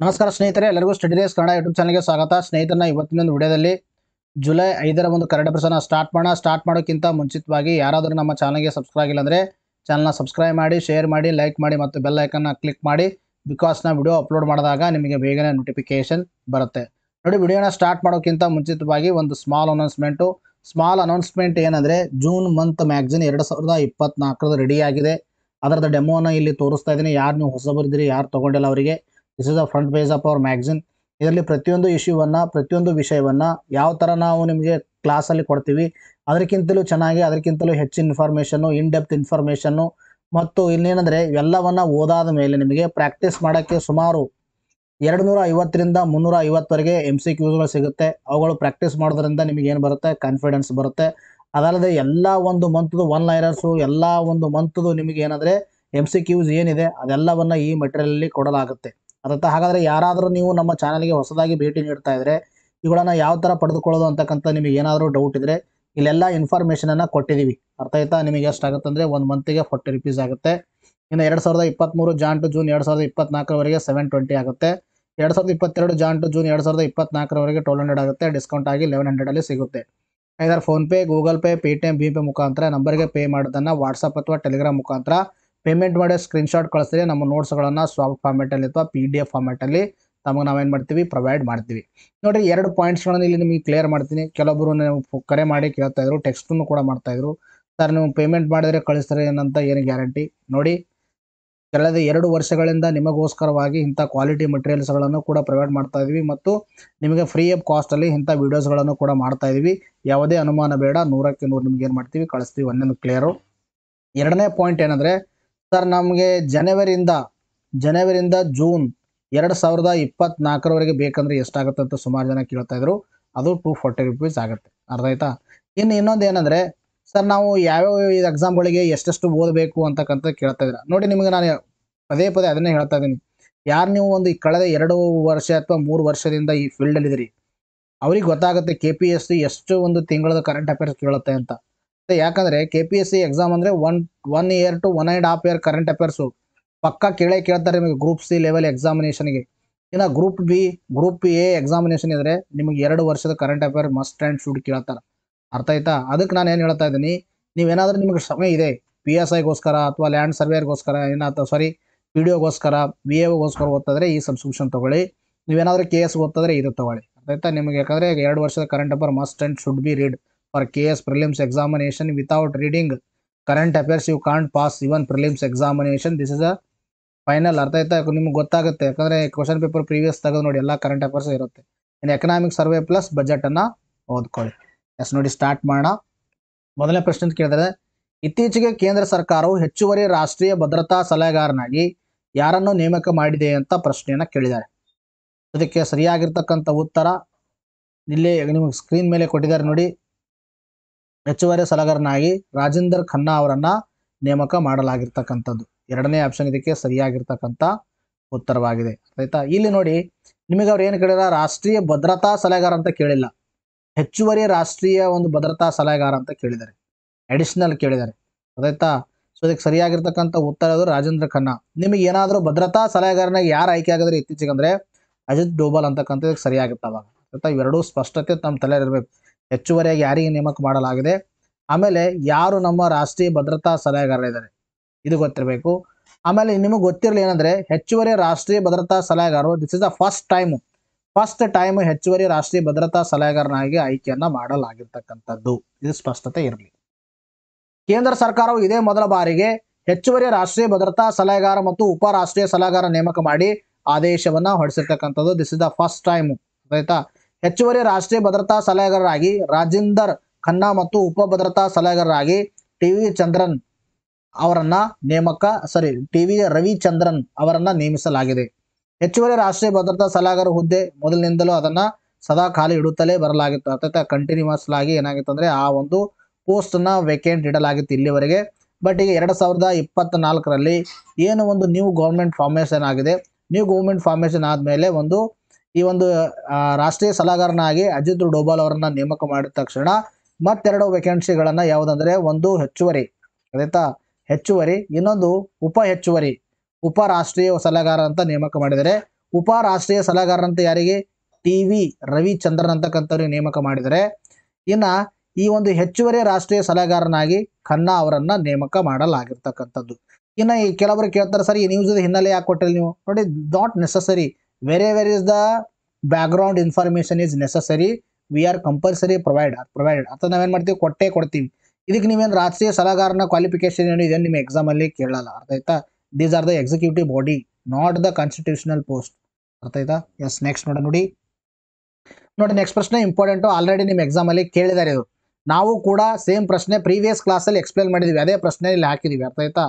ನಮಸ್ಕಾರ ಸ್ನೇಹಿತರೆ, ಎಲ್ಲರಿಗೂ ಸ್ಟಡಿ ಡೇಸ್ ಕನ್ನಡ ಯೂಟ್ಯೂಬ್ ಚಾನಲ್ಗೆ ಸ್ವಾಗತ. ಸ್ನೇಹಿತರನ್ನ ಇವತ್ತಿನ ವಿಡಿಯೋದಲ್ಲಿ ಜುಲೈ 5ರ ಒಂದು ಕರೆಂಟ್ ಅಫೇರ್ಸ್ನ ಸ್ಟಾರ್ಟ್ ಮಾಡೋಕ್ಕಿಂತ ಮುಂಚಿತವಾಗಿ ಯಾರಾದರೂ ನಮ್ಮ ಚಾನಲ್ಗೆ ಸಬ್ಸ್ಕ್ರೈಬ್ ಆಗಿಲ್ಲ ಅಂದರೆ ಚಾನಲ್ನ ಸಬ್ಸ್ಕ್ರೈಬ್ ಮಾಡಿ, ಶೇರ್ ಮಾಡಿ, ಲೈಕ್ ಮಾಡಿ ಮತ್ತು ಬೆಲ್ ಐಕನ್ನ ಕ್ಲಿಕ್ ಮಾಡಿ. ಬಿಕಾಸ್ ನಾವು ವಿಡಿಯೋ ಅಪ್ಲೋಡ್ ಮಾಡಿದಾಗ ನಿಮಗೆ ಬೇಗನೆ ನೋಟಿಫಿಕೇಶನ್ ಬರುತ್ತೆ. ನೋಡಿ, ವಿಡಿಯೋನ ಸ್ಟಾರ್ಟ್ ಮಾಡೋಕ್ಕಿಂತ ಮುಂಚಿತವಾಗಿ ಒಂದು ಸ್ಮಾಲ್ ಅನೌನ್ಸ್ಮೆಂಟ್ ಏನಂದರೆ, ಜೂನ್ ಮಂತ್ ಮ್ಯಾಗ್ಝಿನ್ 2024 ರೆಡಿ ಆಗಿದೆ. ಅದರದ ಡೆಮೋನ ಇಲ್ಲಿ ತೋರಿಸ್ತಾ ಇದ್ದೀನಿ. ಯಾರು ನೀವು ಹೊಸಬರಿದ್ದೀರಿ, ಯಾರು ತೊಗೊಂಡಿಲ್ಲ ಅವರಿಗೆ this is the front page of our magazine. ಇದರಲ್ಲಿ ಪ್ರತಿಯೊಂದು ವಿಷಯವನ್ನು ಯಾವ ಥರ ನಾವು ನಿಮಗೆ ಕ್ಲಾಸಲ್ಲಿ ಕೊಡ್ತೀವಿ ಅದಕ್ಕಿಂತಲೂ ಹೆಚ್ಚಿನ ಇನ್ಫಾರ್ಮೇಷನ್ನು, ಇನ್ ಡೆಪ್ತ್ ಇನ್ಫಾರ್ಮೇಷನ್ನು ಮತ್ತು ಇನ್ನೇನೆಂದರೆ ಇವೆಲ್ಲವನ್ನು ಓದಾದ ಮೇಲೆ ನಿಮಗೆ ಪ್ರಾಕ್ಟೀಸ್ ಮಾಡೋಕ್ಕೆ ಸುಮಾರು 250ರಿಂದ 350ವರೆಗೆ MCQಗಳು ಸಿಗುತ್ತೆ. ಅವುಗಳು ಪ್ರಾಕ್ಟೀಸ್ ಮಾಡೋದ್ರಿಂದ ನಿಮಗೆ ಏನು ಬರುತ್ತೆ, ಕಾನ್ಫಿಡೆನ್ಸ್ ಬರುತ್ತೆ. ಅದಲ್ಲದೆ ಎಲ್ಲ ಒಂದು ಮಂತ್ದು ಒನ್ ಲೈನರ್ಸು, ಎಲ್ಲ ಒಂದು ಮಂತ್ದು ನಿಮಗೆ ಏನಂದರೆ MCQs ಏನಿದೆ ಅದೆಲ್ಲವನ್ನು ಈ ಮೆಟೀರಿಯಲಲ್ಲಿ ಕೊಡಲಾಗುತ್ತೆ. ಹಾಗಾದರೆ ಯಾರಾದರೂ ನೀವು ನಮ್ಮ ಚಾನಲ್ಗೆ ಹೊಸದಾಗಿ ಭೇಟಿ ನೀಡ್ತಾ ಇದ್ದರೆ ಇವುಗಳನ್ನು ಯಾವ ಥರ ಪಡೆದುಕೊಳ್ಳೋದು ಅಂತಕ್ಕಂಥ ನಿಮಗೆ ಏನಾದರೂ ಡೌಟ್ ಇದ್ದರೆ ಇಲ್ಲೆಲ್ಲ ಇನ್ಫಾರ್ಮೇಷನನ್ನು ಕೊಟ್ಟಿದ್ದೀವಿ. ಅರ್ಥ ಆಯ್ತಾ? ನಿಮಗೆ ಎಷ್ಟಾಗುತ್ತೆ ಅಂದರೆ 1 ಮಂತಿಗೆ 40 ರೂಪೀಸ್ ಆಗುತ್ತೆ. ಇನ್ನು 2023 ಜಾನ್ ಟು ಜೂನ್ 2024ವರೆಗೆ 720 ಆಗುತ್ತೆ. 2022 ಜಾನ್ ಟು ಜೂನ್ 2024ವರೆಗೆ 1200 ಆಗುತ್ತೆ. ಡಿಸ್ಕೌಂಟ್ ಆಗಿ 1100 ಸಿಗುತ್ತೆ. ಐದಾರು ಫೋನ್ಪೇ, ಗೂಗಲ್ ಪೇ, ಪೇಟಿಎಂ, ಭೀಮ್ ಮುಖಾಂತರ ನಂಬರ್ಗೆ ಪೇ ಮಾಡೋದನ್ನು ವಾಟ್ಸಪ್ ಅಥವಾ ಟೆಲಿಗ್ರಾಮ್ ಮುಖಾಂತರ ಪೇಮೆಂಟ್ ಮಾಡಿ ಸ್ಕ್ರೀನ್ಶಾಟ್ ಕಳಿಸ್ತೀರಿ. ನಮ್ಮ ನೋಟ್ಸ್ಗಳನ್ನು ಸಾಫ್ಟ್ ಫಾರ್ಮೆಟಲ್ಲಿ ಅಥವಾ PDF ಫಾರ್ಮೆಟಲ್ಲಿ ತಮಗೆ ನಾವೇನು ಮಾಡ್ತೀವಿ, ಪ್ರೊವೈಡ್ ಮಾಡ್ತೀವಿ. ನೋಡಿರಿ, 2 ಪಾಯಿಂಟ್ಸ್ಗಳನ್ನು ಇಲ್ಲಿ ನಿಮಗೆ ಕ್ಲಿಯರ್ ಮಾಡ್ತೀನಿ. ಕೆಲವೊಬ್ಬರು ನೀವು ಕರೆ ಮಾಡಿ ಕೇಳ್ತಾಯಿದ್ರು, ಟೆಕ್ಸ್ಟನ್ನು ಕೂಡ ಮಾಡ್ತಾಯಿದ್ರು, ಸರ್ ನೀವು ಪೇಮೆಂಟ್ ಮಾಡಿದರೆ ಕಳಿಸ್ತಾರೆ ಏನಂತ ಏನು ಗ್ಯಾರಂಟಿ? ನೋಡಿ, ಕಳೆದ 2 ವರ್ಷಗಳಿಂದ ನಿಮಗೋಸ್ಕರವಾಗಿ ಇಂಥ ಕ್ವಾಲಿಟಿ ಮೆಟೀರಿಯಲ್ಸ್ಗಳನ್ನು ಕೂಡ ಪ್ರೊವೈಡ್ ಮಾಡ್ತಾ ಇದ್ದೀವಿ ಮತ್ತು ನಿಮಗೆ ಫ್ರೀ ಆಫ್ ಕಾಸ್ಟಲ್ಲಿ ಇಂಥ ವೀಡಿಯೋಸ್ಗಳನ್ನು ಕೂಡ ಮಾಡ್ತಾ ಇದ್ದೀವಿ. ಯಾವುದೇ ಅನುಮಾನ ಬೇಡ, 100ಕ್ಕೆ 100 ನಿಮ್ಗೆ ಏನು ಮಾಡ್ತೀವಿ, ಕಳಿಸ್ತೀವಿ. ಒಂದೊಂದು ಕ್ಲಿಯರು. ಎರಡನೇ ಪಾಯಿಂಟ್ ಏನಂದರೆ, ಸರ್ ನಮಗೆ ಜನವರಿಯಿಂದ ಜೂನ್ 2024ವರೆಗೆ ಬೇಕಂದರೆ ಎಷ್ಟಾಗುತ್ತೆ ಅಂತ ಸುಮಾರು ಜನ ಕೇಳ್ತಾಯಿದ್ರು. ಅದು 240 ರೂಪೀಸ್ ಆಗುತ್ತೆ. ಅರ್ಥ ಆಯ್ತಾ? ಇನ್ನೊಂದು ಏನಂದರೆ, ಸರ್ ನಾವು ಯಾವ್ಯಾವ ಎಕ್ಸಾಮ್ಗಳಿಗೆ ಎಷ್ಟೆಷ್ಟು ಓದಬೇಕು ಅಂತಕ್ಕಂಥ ಕೇಳ್ತಾ ಇದ್ದೀರಾ. ನೋಡಿ, ನಿಮಗೆ ನಾನು ಪದೇ ಅದನ್ನೇ ಹೇಳ್ತಾ ಇದ್ದೀನಿ. ಯಾರು ನೀವು ಒಂದು ಕಳೆದ 2 ವರ್ಷ ಅಥವಾ 3 ವರ್ಷದಿಂದ ಈ ಫೀಲ್ಡಲ್ಲಿದ್ದೀರಿ ಅವ್ರಿಗೆ ಗೊತ್ತಾಗುತ್ತೆ KPSC ಎಷ್ಟು ಒಂದು ತಿಂಗಳದ ಕರೆಂಟ್ ಅಫೇರ್ಸ್ ಕೇಳುತ್ತೆ ಅಂತ. ಯಾಕಂದರೆ KPSC ಎಕ್ಸಾಮ್ ಅಂದರೆ 1 year to 1.5 year current affairs ಪಕ್ಕಾ ಕೇಳ್ತಾರೆ ನಿಮಗೆ ಗ್ರೂಪ್ C ಲೆವೆಲ್ ಎಕ್ಸಾಮಿನೇಷನ್ಗೆ. ಇನ್ನು ಗ್ರೂಪ್ A ಎಕ್ಸಾಮಿನೇಷನ್ ಇದ್ದರೆ ನಿಮಗೆ 2 ವರ್ಷದ current affair must and should ಕೇಳ್ತಾರೆ. ಅರ್ಥ ಆಯ್ತಾ? ಅದಕ್ಕೆ ನಾನು ಏನು ಹೇಳ್ತಾ ಇದ್ದೀನಿ, ನೀವೇನಾದರೂ ನಿಮಗೆ ಸಮಯ ಇದೆ PSIಗೋಸ್ಕರ ಅಥವಾ ಲ್ಯಾಂಡ್ ಸರ್ವೇರ್ಗೋಸ್ಕರ PDOಗೋಸ್ಕರ, VAOಗೋಸ್ಕರ ಓದ್ತಾಯಿದ್ರೆ ಈ ಸಬ್ಸ್ಕ್ರಿಪ್ಷನ್ ತೊಗೊಳ್ಳಿ. ನೀವೇನಾದರೂ KS ಓದ್ತಾಯಿದ್ರೆ ಇದು ತೊಗೊಳ್ಳಿ. ಅರ್ಥ ಆಯ್ತಾ? ನಿಮಗೆ ಯಾಕಂದರೆ 2 ವರ್ಷದ current affair must and should be read for KS prelims examination. Without reading current affairs you can't pass even prelims examination. This is a final. ಅರ್ಥ ಆಯ್ತಾ? ನಿಮ್ಗೆ ಗೊತ್ತಾಗುತ್ತೆ, ಯಾಕಂದರೆ ಕ್ವಶನ್ ಪೇಪರ್ ಪ್ರೀವಿಯಸ್ ತೆಗೆದು ನೋಡಿ, ಎಲ್ಲ ಕರೆಂಟ್ ಅಫೇರ್ಸ್ ಇರುತ್ತೆ. ಇನ್ನು ಎಕನಾಮಿಕ್ ಸರ್ವೆ ಪ್ಲಸ್ ಬಜೆಟನ್ನು ಓದ್ಕೊಳ್ಳಿ. ನೋಡಿ, ಸ್ಟಾರ್ಟ್ ಮಾಡೋಣ. ಮೊದಲನೇ ಪ್ರಶ್ನೆ ಕೇಳಿದರೆ, ಇತ್ತೀಚೆಗೆ ಕೇಂದ್ರ ಸರ್ಕಾರವು ಹೆಚ್ಚುವರಿ ರಾಷ್ಟ್ರೀಯ ಭದ್ರತಾ ಸಲಹೆಗಾರನಾಗಿ ಯಾರನ್ನು ನೇಮಕ ಮಾಡಿದೆ ಅಂತ ಪ್ರಶ್ನೆಯನ್ನು ಕೇಳಿದ್ದಾರೆ. ಅದಕ್ಕೆ ಸರಿಯಾಗಿರ್ತಕ್ಕಂಥ ಉತ್ತರ ಇಲ್ಲೇ ನಿಮಗೆ ಸ್ಕ್ರೀನ್ ಮೇಲೆ ಕೊಟ್ಟಿದ್ದಾರೆ ನೋಡಿ. ಹೆಚ್ಚುವರಿ ಸಲಹೆಗಾರನಾಗಿ ರಾಜೇಂದರ್ ಖನ್ನಾ ಅವರನ್ನು ನೇಮಕ ಮಾಡಲಾಗಿರ್ತಕ್ಕಂಥದ್ದು. ಎರಡನೇ ಆಪ್ಷನ್ ಇದಕ್ಕೆ ಸರಿಯಾಗಿರ್ತಕ್ಕಂಥ ಉತ್ತರವಾಗಿದೆ. ಆಯ್ತಾ? ಇಲ್ಲಿ ನೋಡಿ, ನಿಮಗೆ ಅವ್ರು ಏನು ಕೇಳಿದಾರೆ, ರಾಷ್ಟ್ರೀಯ ಭದ್ರತಾ ಸಲಹೆಗಾರ ಅಂತ ಕೇಳಿಲ್ಲ, ಹೆಚ್ಚುವರಿ ರಾಷ್ಟ್ರೀಯ ಒಂದು ಭದ್ರತಾ ಸಲಹೆಗಾರ ಅಂತ ಕೇಳಿದ್ದಾರೆ, ಅಡಿಷನಲ್ ಕೇಳಿದ್ದಾರೆ. ಆಯ್ತಾ? ಸೊ ಇದಕ್ಕೆ ಸರಿಯಾಗಿರ್ತಕ್ಕಂಥ ಉತ್ತರ ಅದು ರಾಜೇಂದ್ರ ಖನ್ನಾ. ನಿಮಗೆ ಏನಾದರೂ ಭದ್ರತಾ ಸಲಹೆಗಾರನಾಗಿ ಯಾರು ಆಯ್ಕೆ ಆಗಿದ್ರೆ ಇತ್ತೀಚೆಗೆ ಅಂದರೆ ಅಜಿತ್ ಡೋಭಲ್ ಅಂತಕ್ಕಂಥದ್ದು ಸರಿಯಾಗುತ್ತೆ ಅವಾಗ. ಆಯ್ತಾ? ಇವೆರಡೂ ಸ್ಪಷ್ಟತೆ ನಮ್ಮ ತಲೆಯಲ್ಲಿ ಇರಬೇಕು. ಹೆಚ್ಚುವರಿಯಾಗಿ ಯಾರಿಗೆ ನೇಮಕ ಮಾಡಲಾಗಿದೆ, ಆಮೇಲೆ ಯಾರು ನಮ್ಮ ರಾಷ್ಟ್ರೀಯ ಭದ್ರತಾ ಸಲಹೆಗಾರರಿದ್ದಾರೆ ಇದು ಗೊತ್ತಿರಬೇಕು. ಆಮೇಲೆ ನಿಮಗೆ ಗೊತ್ತಿರಲಿ ಏನಂದರೆ, ಹೆಚ್ಚುವರಿ ರಾಷ್ಟ್ರೀಯ ಭದ್ರತಾ ಸಲಹೆಗಾರರು this is the first time ಹೆಚ್ಚುವರಿ ರಾಷ್ಟ್ರೀಯ ಭದ್ರತಾ ಸಲಹೆಗಾರನಾಗಿ ಆಯ್ಕೆಯನ್ನು ಮಾಡಲಾಗಿರ್ತಕ್ಕಂಥದ್ದು. ಇದು ಸ್ಪಷ್ಟತೆ ಇರಲಿ. ಕೇಂದ್ರ ಸರ್ಕಾರವು ಇದೇ ಮೊದಲ ಬಾರಿಗೆ ಹೆಚ್ಚುವರಿ ರಾಷ್ಟ್ರೀಯ ಭದ್ರತಾ ಸಲಹೆಗಾರ ಮತ್ತು ಉಪ ರಾಷ್ಟ್ರೀಯ ಸಲಹೆಗಾರ ನೇಮಕ ಮಾಡಿ ಆದೇಶವನ್ನು ಹೊರಡಿಸಿರ್ತಕ್ಕಂಥದ್ದು. This is the first time. ಆಯ್ತಾ? ಹೆಚ್ಚುವರಿ ರಾಷ್ಟ್ರೀಯ ಭದ್ರತಾ ಸಲಹೆಗಾರರಾಗಿ ರಾಜೇಂದರ್ ಖನ್ನಾ ಮತ್ತು ಉಪ ಭದ್ರತಾ ಸಲಹೆಗಾರರಾಗಿ TV ರವಿಚಂದ್ರನ್ ಅವರನ್ನ ನೇಮಿಸಲಾಗಿದೆ. ಹೆಚ್ಚುವರಿ ರಾಷ್ಟ್ರೀಯ ಭದ್ರತಾ ಸಲಹೆಗಾರ ಹುದ್ದೆ ಮೊದಲಿನಿಂದಲೂ ಅದನ್ನು ಸದಾ ಖಾಲಿ ಇಡುತ್ತಲೇ ಬರಲಾಗಿತ್ತು. ಅರ್ಥಾತ್ ಕಂಟಿನ್ಯೂಸ್ ಆಗಿ ಏನಾಗಿತ್ತು ಅಂದರೆ ಆ ಒಂದು ಪೋಸ್ಟನ್ನು ವೇಕೆಂಟ್ ಇಡಲಾಗಿತ್ತು ಇಲ್ಲಿವರೆಗೆ. ಬಟ್ ಈಗ 2024ರಲ್ಲಿ ಏನು ಒಂದು ನ್ಯೂ ಗೌರ್ಮೆಂಟ್ ಫಾರ್ಮೇಷನ್ ಆಗಿದೆ. ನ್ಯೂ ಗೌರ್ಮೆಂಟ್ ಫಾರ್ಮೇಷನ್ ಆದಮೇಲೆ ಈ ಒಂದು ರಾಷ್ಟ್ರೀಯ ಸಲಹೆಗಾರನಾಗಿ ಅಜಿತ್ ಡೋಭಲ್ ಅವರನ್ನು ನೇಮಕ ಮಾಡಿದ ತಕ್ಷಣ ಮತ್ತೆರಡು ವೇಕೆನ್ಸಿಗಳನ್ನು ಯಾವುದಂದರೆ, ಒಂದು ಹೆಚ್ಚುವರಿ, ಹೆಚ್ಚುವರಿ, ಇನ್ನೊಂದು ಉಪ ರಾಷ್ಟ್ರೀಯ ಸಲಹೆಗಾರ ಅಂತ ನೇಮಕ ಮಾಡಿದರೆ. ಉಪ ರಾಷ್ಟ್ರೀಯ ಸಲಹೆಗಾರರಂತ ಯಾರಿಗೆ ಟಿ.ವಿ. ರವಿಚಂದ್ರನ್ ಅಂತಕ್ಕಂಥವ್ರಿಗೆ ನೇಮಕ ಮಾಡಿದರೆ, ಇನ್ನ ಈ ಒಂದು ಹೆಚ್ಚುವರಿ ರಾಷ್ಟ್ರೀಯ ಸಲಹೆಗಾರನಾಗಿ ಖನ್ನಾ ಅವರನ್ನ ನೇಮಕ ಮಾಡಲಾಗಿರ್ತಕ್ಕಂಥದ್ದು. ಇನ್ನು ಈ ಕೆಲವರು ಕೇಳ್ತಾರೆ, ಸರ್ ಈ ನ್ಯೂಸ್ ಹಿನ್ನೆಲೆ ಯಾಕೆ ಕೊಟ್ಟಿಲ್ಲ ನೀವು? ನೋಡಿ, not necessary. Where is the background information is necessary, we are compulsory provided ಅಥವಾ ನಾವೇನ್ ಮಾಡ್ತೀವಿ, ಕೊಟ್ಟೇ ಕೊಡ್ತೀವಿ. ಇದಕ್ಕೆ ನೀವೇನು ರಾಷ್ಟ್ರೀಯ ಸಲಹೆಗಾರನ ಕ್ವಾಲಿಫಿಕೇಶನ್ ಏನು ಇದೆ ನಿಮ್ಮ ಎಕ್ಸಾಮ್ ಅಲ್ಲಿ ಕೇಳಲ್ಲ. ಅರ್ಥ ಆಯ್ತಾ? These are the executive body, not the constitutional post. ಅರ್ಥ ಆಯ್ತಾ? ಎಸ್, ನೆಕ್ಸ್ಟ್ ನೋಡಿ ನೆಕ್ಸ್ಟ್ ಪ್ರಶ್ನೆ ಇಂಪಾರ್ಟೆಂಟು. ಆಲ್ರೆಡಿ ನಿಮ್ಮ ಎಕ್ಸಾಮ್ ಅಲ್ಲಿ ಕೇಳಿದ್ದಾರೆ ಇದು. ನಾವು ಕೂಡ ಸೇಮ್ ಪ್ರಶ್ನೆ ಪ್ರೀವಿಯಸ್ ಕ್ಲಾಸಲ್ಲಿ ಎಕ್ಸ್ಪ್ಲೇನ್ ಮಾಡಿದ್ವಿ, ಅದೇ ಪ್ರಶ್ನೆ ಇಲ್ಲಿ ಹಾಕಿದೀವಿ. ಅರ್ಥ ಆಯ್ತಾ?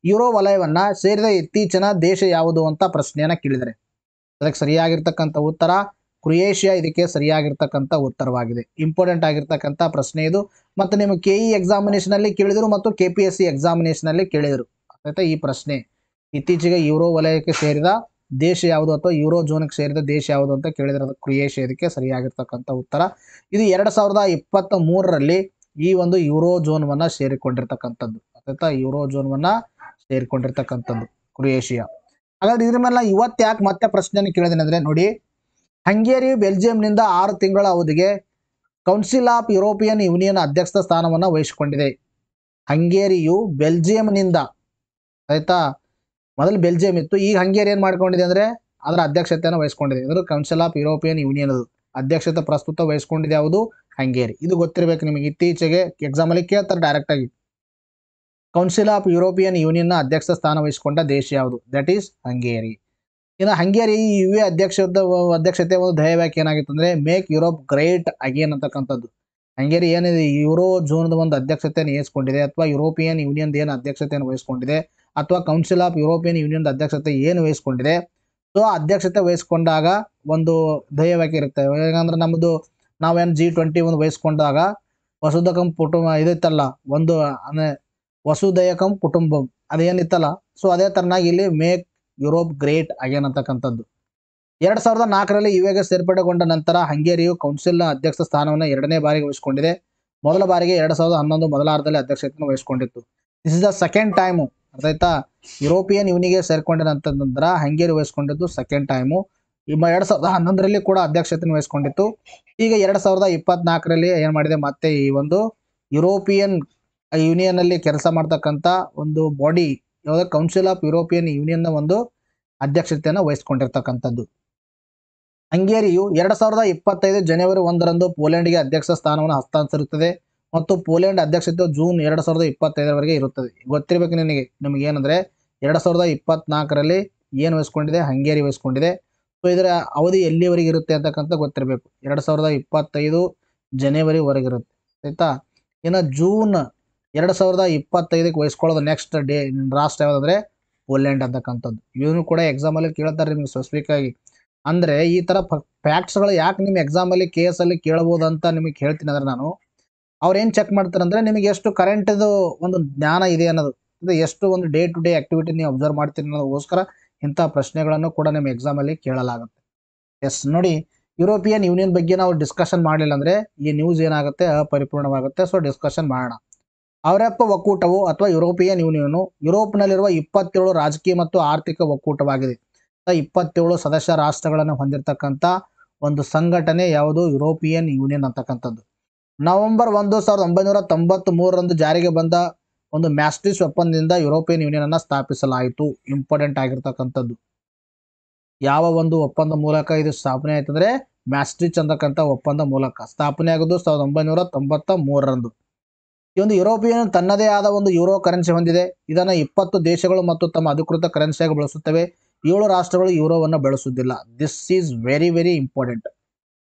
ಯುರೋ ವಲಯವನ್ನ ಸೇರಿದ ಇತ್ತೀಚಿನ ದೇಶ ಯಾವುದು ಅಂತ ಪ್ರಶ್ನೆಯನ್ನ ಕೇಳಿದರೆ, ಅದಕ್ಕೆ ಸರಿಯಾಗಿರ್ತಕ್ಕಂಥ ಉತ್ತರ ಕ್ರೊಯೇಷಿಯಾ ಇದಕ್ಕೆ ಸರಿಯಾಗಿರ್ತಕ್ಕಂಥ ಉತ್ತರವಾಗಿದೆ. ಇಂಪಾರ್ಟೆಂಟ್ ಆಗಿರ್ತಕ್ಕಂಥ ಪ್ರಶ್ನೆ ಇದು. ಮತ್ತು ನಿಮಗೆ KE ಎಕ್ಸಾಮಿನೇಷನ್ ಅಲ್ಲಿ ಕೇಳಿದರು ಮತ್ತು KPSC ಎಕ್ಸಾಮಿನೇಷನ್ ಅಲ್ಲಿ ಕೇಳಿದರು. ಆಯ್ತಾ? ಈ ಪ್ರಶ್ನೆ ಇತ್ತೀಚೆಗೆ ಯುರೋ ವಲಯಕ್ಕೆ ಸೇರಿದ ದೇಶ ಯಾವುದು ಅಥವಾ ಯೂರೋ ಝೋನ್ಗೆ ಸೇರಿದ ದೇಶ ಯಾವುದು ಅಂತ ಕೇಳಿದರೆ ಅದು ಕ್ರೊಯೇಷಿಯಾ ಇದಕ್ಕೆ ಸರಿಯಾಗಿರ್ತಕ್ಕಂಥ ಉತ್ತರ. ಇದು 2023ರಲ್ಲಿ ಈ ಒಂದು ಯೂರೋ ಝೋನ್ವನ್ನ ಸೇರಿಕೊಂಡಿರ್ತಕ್ಕಂಥದ್ದು. ಆಯ್ತಾ? ಯೂರೋ ಝೋನ್ವನ್ನ ಸೇರಿಕೊಂಡಿರ್ತಕ್ಕಂಥದ್ದು ಕ್ರೊಯೇಷಿಯಾ. ಹಾಗಾದ್ರೆ ಇದ್ರ ಮೇಲೆ ಇವತ್ತು ಯಾಕೆ ಮತ್ತೆ ಪ್ರಶ್ನೆಯನ್ನು ಕೇಳಿದ್ದೇನೆ ಅಂದ್ರೆ, ನೋಡಿ, ಹಂಗೇರಿ ಬೆಲ್ಜಿಯಂನಿಂದ 6 ತಿಂಗಳ ಅವಧಿಗೆ ಕೌನ್ಸಿಲ್ ಆಫ್ ಯುರೋಪಿಯನ್ ಯೂನಿಯನ್ ಅಧ್ಯಕ್ಷ ಸ್ಥಾನವನ್ನು ವಹಿಸಿಕೊಂಡಿದೆ. ಹಂಗೇರಿಯು ಬೆಲ್ಜಿಯಂನಿಂದ, ಆಯ್ತಾ, ಮೊದಲು ಬೆಲ್ಜಿಯಂ ಇತ್ತು, ಈಗ ಹಂಗೇರಿ ಏನ್ ಮಾಡ್ಕೊಂಡಿದೆ ಅಂದ್ರೆ ಅದರ ಅಧ್ಯಕ್ಷತೆಯನ್ನು ವಹಿಸ್ಕೊಂಡಿದೆ. ಅಂದ್ರೆ ಕೌನ್ಸಿಲ್ ಆಫ್ ಯುರೋಪಿಯನ್ ಯೂನಿಯನ್ ಅದು ಅಧ್ಯಕ್ಷತೆ ಪ್ರಸ್ತುತ ವಹಿಸ್ಕೊಂಡಿದೆ ಯಾವುದು? ಹಂಗೇರಿ. ಇದು ಗೊತ್ತಿರಬೇಕು ನಿಮಗೆ, ಇತ್ತೀಚೆಗೆ ಎಕ್ಸಾಮ್ ಅಲ್ಲಿ ಕೇಳ್ತಾರೆ ಡೈರೆಕ್ಟ್ ಆಗಿ. ಕೌನ್ಸಿಲ್ ಆಫ್ ಯುರೋಪಿಯನ್ ಯೂನಿಯನ್ ಅಧ್ಯಕ್ಷ ಸ್ಥಾನ ವಹಿಸಿಕೊಂಡ ದೇಶ ಯಾವುದು? That is Hungary. ಇನ್ನು ಹಂಗೇರಿ ಯುಎ ಅಧ್ಯಕ್ಷತೆ ಒಂದು ಧ್ಯೇಯವಾಕ್ಯ ಏನಾಗಿತ್ತು ಅಂದ್ರೆ ಮೇಕ್ ಯುರೋಪ್ ಗ್ರೇಟ್ ಅಗೇನ್ ಅಂತಕ್ಕಂಥದ್ದು. ಹಂಗೇರಿ ಏನಿದೆ ಯೂರೋ ಝೋನ್ದ ಒಂದು ಅಧ್ಯಕ್ಷತೆಯನ್ನು ವಹಿಸಿಕೊಂಡಿದೆ, ಅಥವಾ ಯುರೋಪಿಯನ್ ಯೂನಿಯನ್ ಏನು ಅಧ್ಯಕ್ಷತೆಯನ್ನು ವಹಿಸಿಕೊಂಡಿದೆ, ಅಥವಾ ಕೌನ್ಸಿಲ್ ಆಫ್ ಯುರೋಪಿಯನ್ ಯೂನಿಯನ್ ಅಧ್ಯಕ್ಷತೆ ಏನು ವಹಿಸಿಕೊಂಡಿದೆ, ಸೊ ಅಧ್ಯಕ್ಷತೆ ವಹಿಸಿಕೊಂಡಾಗ ಒಂದು ಧ್ಯೇಯವಾಕ್ಯ ಇರುತ್ತೆ. ಯಾಕಂದ್ರೆ ನಮ್ಮದು ನಾವೇನು G20 ಒಂದು ವಹಿಸ್ಕೊಂಡಾಗ ವಸುದಕಂ ಕುಟುಂಬ ಇದಿತ್ತಲ್ಲ, ಒಂದು ವಸುದೈಕಂ ಕುಟುಂಬಂ ಅದೇನಿತ್ತಲ್ಲ, ಸೊ ಅದೇ ತರನಾಗಿ ಇಲ್ಲಿ ಮೇಕ್ ಯುರೋಪ್ ಗ್ರೇಟ್ ಅಗೇನ್ ಅಂತಕ್ಕಂಥದ್ದು. 2004ರಲ್ಲಿ ಯುಎಗೆ ಸೇರ್ಪಡೆಗೊಂಡ ನಂತರ ಹಂಗೇರಿಯು ಕೌನ್ಸಿಲ್ನ ಅಧ್ಯಕ್ಷ ಸ್ಥಾನವನ್ನು 2ನೇ ಬಾರಿಗೆ ವಹಿಸಿಕೊಂಡಿದೆ. ಮೊದಲ ಬಾರಿಗೆ 2011 ಮೊದಲಾರ್ಧದಲ್ಲಿ ಅಧ್ಯಕ್ಷತೆಯನ್ನು ವಹಿಸಿಕೊಂಡಿತ್ತು. This is the second time. ಅರ್ಥಾಯ್ತಾ? ಯುರೋಪಿಯನ್ ಯೂನಿಗೆ ಸೇರ್ಕೊಂಡ ನಂತರ ಹಂಗೇರಿ ವಹಿಸ್ಕೊಂಡಿದ್ದು ಸೆಕೆಂಡ್ ಟೈಮು. 2011ರಲ್ಲಿ ಕೂಡ ಅಧ್ಯಕ್ಷತೆಯನ್ನು ವಹಿಸ್ಕೊಂಡಿತ್ತು. ಈಗ 2024ರಲ್ಲಿ ಏನ್ ಮಾಡಿದೆ, ಮತ್ತೆ ಈ ಒಂದು ಯುರೋಪಿಯನ್ ಯೂನಿಯನ್ ಅಲ್ಲಿ ಕೆಲಸ ಮಾಡ್ತಕ್ಕಂಥ ಒಂದು ಬಾಡಿ ಯಾವ್ದು, ಕೌನ್ಸಿಲ್ ಆಫ್ ಯುರೋಪಿಯನ್ ಯೂನಿಯನ್ ನ ಒಂದು ಅಧ್ಯಕ್ಷತೆಯನ್ನು ವಹಿಸಿಕೊಂಡಿರ್ತಕ್ಕಂಥದ್ದು. ಹಂಗೇರಿಯು 2025 ಜನವರಿ 1ರಂದು ಪೋಲೆಂಡ್ಗೆ ಅಧ್ಯಕ್ಷ ಸ್ಥಾನವನ್ನು ಹಸ್ತಾಂತರಿಸುತ್ತದೆ ಮತ್ತು ಪೋಲೆಂಡ್ ಅಧ್ಯಕ್ಷತೆ ಜೂನ್ 2025ರವರೆಗೆ ಇರುತ್ತದೆ. ಗೊತ್ತಿರಬೇಕು ನಿಮಗೆ ಏನಂದ್ರೆ 2024ರಲ್ಲಿ ಏನು ವಹಿಸ್ಕೊಂಡಿದೆ, ಹಂಗೇರಿ ವಹಿಸ್ಕೊಂಡಿದೆ. ಸೊ ಇದರ ಅವಧಿ ಎಲ್ಲಿವರೆಗೆ ಇರುತ್ತೆ ಅಂತಕ್ಕಂಥ ಗೊತ್ತಿರಬೇಕು. 2025 ಜನವರಿವರೆಗೆ ಇರುತ್ತೆ. ಆಯ್ತಾ? ಇನ್ನು ಜೂನ್ 2025ಕ್ಕೆ ವಹಿಸ್ಕೊಳ್ಳೋದು ನೆಕ್ಸ್ಟ್ ರಾಷ್ಟ್ರ ಯಾವುದಂದ್ರೆ ಪೋಲೆಂಡ್ ಅಂತಕ್ಕಂಥದ್ದು. ಇವನು ಕೂಡ ಎಕ್ಸಾಮ್ ಅಲ್ಲಿ ಕೇಳ್ತಾರೆ ನಿಮಗೆ ಸ್ಪೆಸಿಫಿಕ್ ಆಗಿ. ಅಂದ್ರೆ ಈ ತರ ಫ್ಯಾಕ್ಟ್ಸ್ಗಳು ಯಾಕೆ ನಿಮ್ಮ ಎಕ್ಸಾಮ್ ಅಲ್ಲಿ KS ಅಲ್ಲಿ ಕೇಳಬಹುದು ಅಂತ ನಿಮಗೆ ಹೇಳ್ತೀನಿ. ಅಂದ್ರೆ ನಾನು ಅವ್ರೇನ್ ಚೆಕ್ ಮಾಡ್ತಾರೆ ಅಂದ್ರೆ ನಿಮಗೆ ಎಷ್ಟು ಕರೆಂಟ್ ಒಂದು ಜ್ಞಾನ ಇದೆ ಅನ್ನೋದು, ಎಷ್ಟು ಒಂದು ಡೇ ಟು ಡೇ ಆಕ್ಟಿವಿಟಿ ನೀವು ಅಬ್ಸರ್ವ್ ಮಾಡ್ತೀರಿ ಅನ್ನೋದಕ್ಕೋಸ್ಕರ ಇಂಥ ಪ್ರಶ್ನೆಗಳನ್ನು ಕೂಡ ನಿಮ್ಮ ಎಕ್ಸಾಮ್ ಅಲ್ಲಿ ಕೇಳಲಾಗುತ್ತೆ. ಎಸ್, ನೋಡಿ, ಯುರೋಪಿಯನ್ ಯೂನಿಯನ್ ಬಗ್ಗೆ ನಾವು ಡಿಸ್ಕಷನ್ ಮಾಡಲಿಲ್ಲ ಅಂದ್ರೆ ಈ ನ್ಯೂಸ್ ಏನಾಗುತ್ತೆ, ಅಪರಿಪೂರ್ಣವಾಗುತ್ತೆ. ಸೊ ಡಿಸ್ಕಷನ್ ಮಾಡೋಣ. ಐರೋಪ್ಯ ಒಕ್ಕೂಟವು ಅಥವಾ ಯುರೋಪಿಯನ್ ಯೂನಿಯನ್ ಯುರೋಪ್ನಲ್ಲಿರುವ 27 ರಾಜಕೀಯ ಮತ್ತು ಆರ್ಥಿಕ ಒಕ್ಕೂಟವಾಗಿದೆ. 27 ಸದಸ್ಯ ರಾಷ್ಟ್ರಗಳನ್ನು ಹೊಂದಿರತಕ್ಕಂಥ ಒಂದು ಸಂಘಟನೆ ಯಾವುದು? ಯುರೋಪಿಯನ್ ಯೂನಿಯನ್ ಅಂತಕ್ಕಂಥದ್ದು. ನವೆಂಬರ್ 1, 1993ರಂದು ಜಾರಿಗೆ ಬಂದ ಒಂದು ಮ್ಯಾಸ್ಟ್ರಿಚ್ ಒಪ್ಪಂದದಿಂದ ಯುರೋಪಿಯನ್ ಯೂನಿಯನ್ ಅನ್ನ ಸ್ಥಾಪಿಸಲಾಯಿತು. ಇಂಪಾರ್ಟೆಂಟ್ ಆಗಿರ್ತಕ್ಕಂಥದ್ದು. ಯಾವ ಒಂದು ಒಪ್ಪಂದ ಮೂಲಕ ಇದು ಸ್ಥಾಪನೆ ಆಯ್ತಂದ್ರೆ ಮ್ಯಾಸ್ಟ್ರಿಚ್ ಅಂತಕ್ಕಂಥ ಒಪ್ಪಂದ ಮೂಲಕ ಸ್ಥಾಪನೆ ಆಗೋದು 1993ರಂದು. ಈ ಒಂದು ಯುರೋಪಿಯನ್ ತನ್ನದೇ ಆದ ಒಂದು ಯೂರೋ ಕರೆನ್ಸಿ ಹೊಂದಿದೆ. ಇದನ್ನು 20 ದೇಶಗಳು ಮತ್ತು ತಮ್ಮ ಅಧಿಕೃತ ಕರೆನ್ಸಿಯಾಗಿ ಬಳಸುತ್ತವೆ. 7 ರಾಷ್ಟ್ರಗಳು ಯೂರೋವನ್ನು ಬಳಸುವುದಿಲ್ಲ. This is very very important.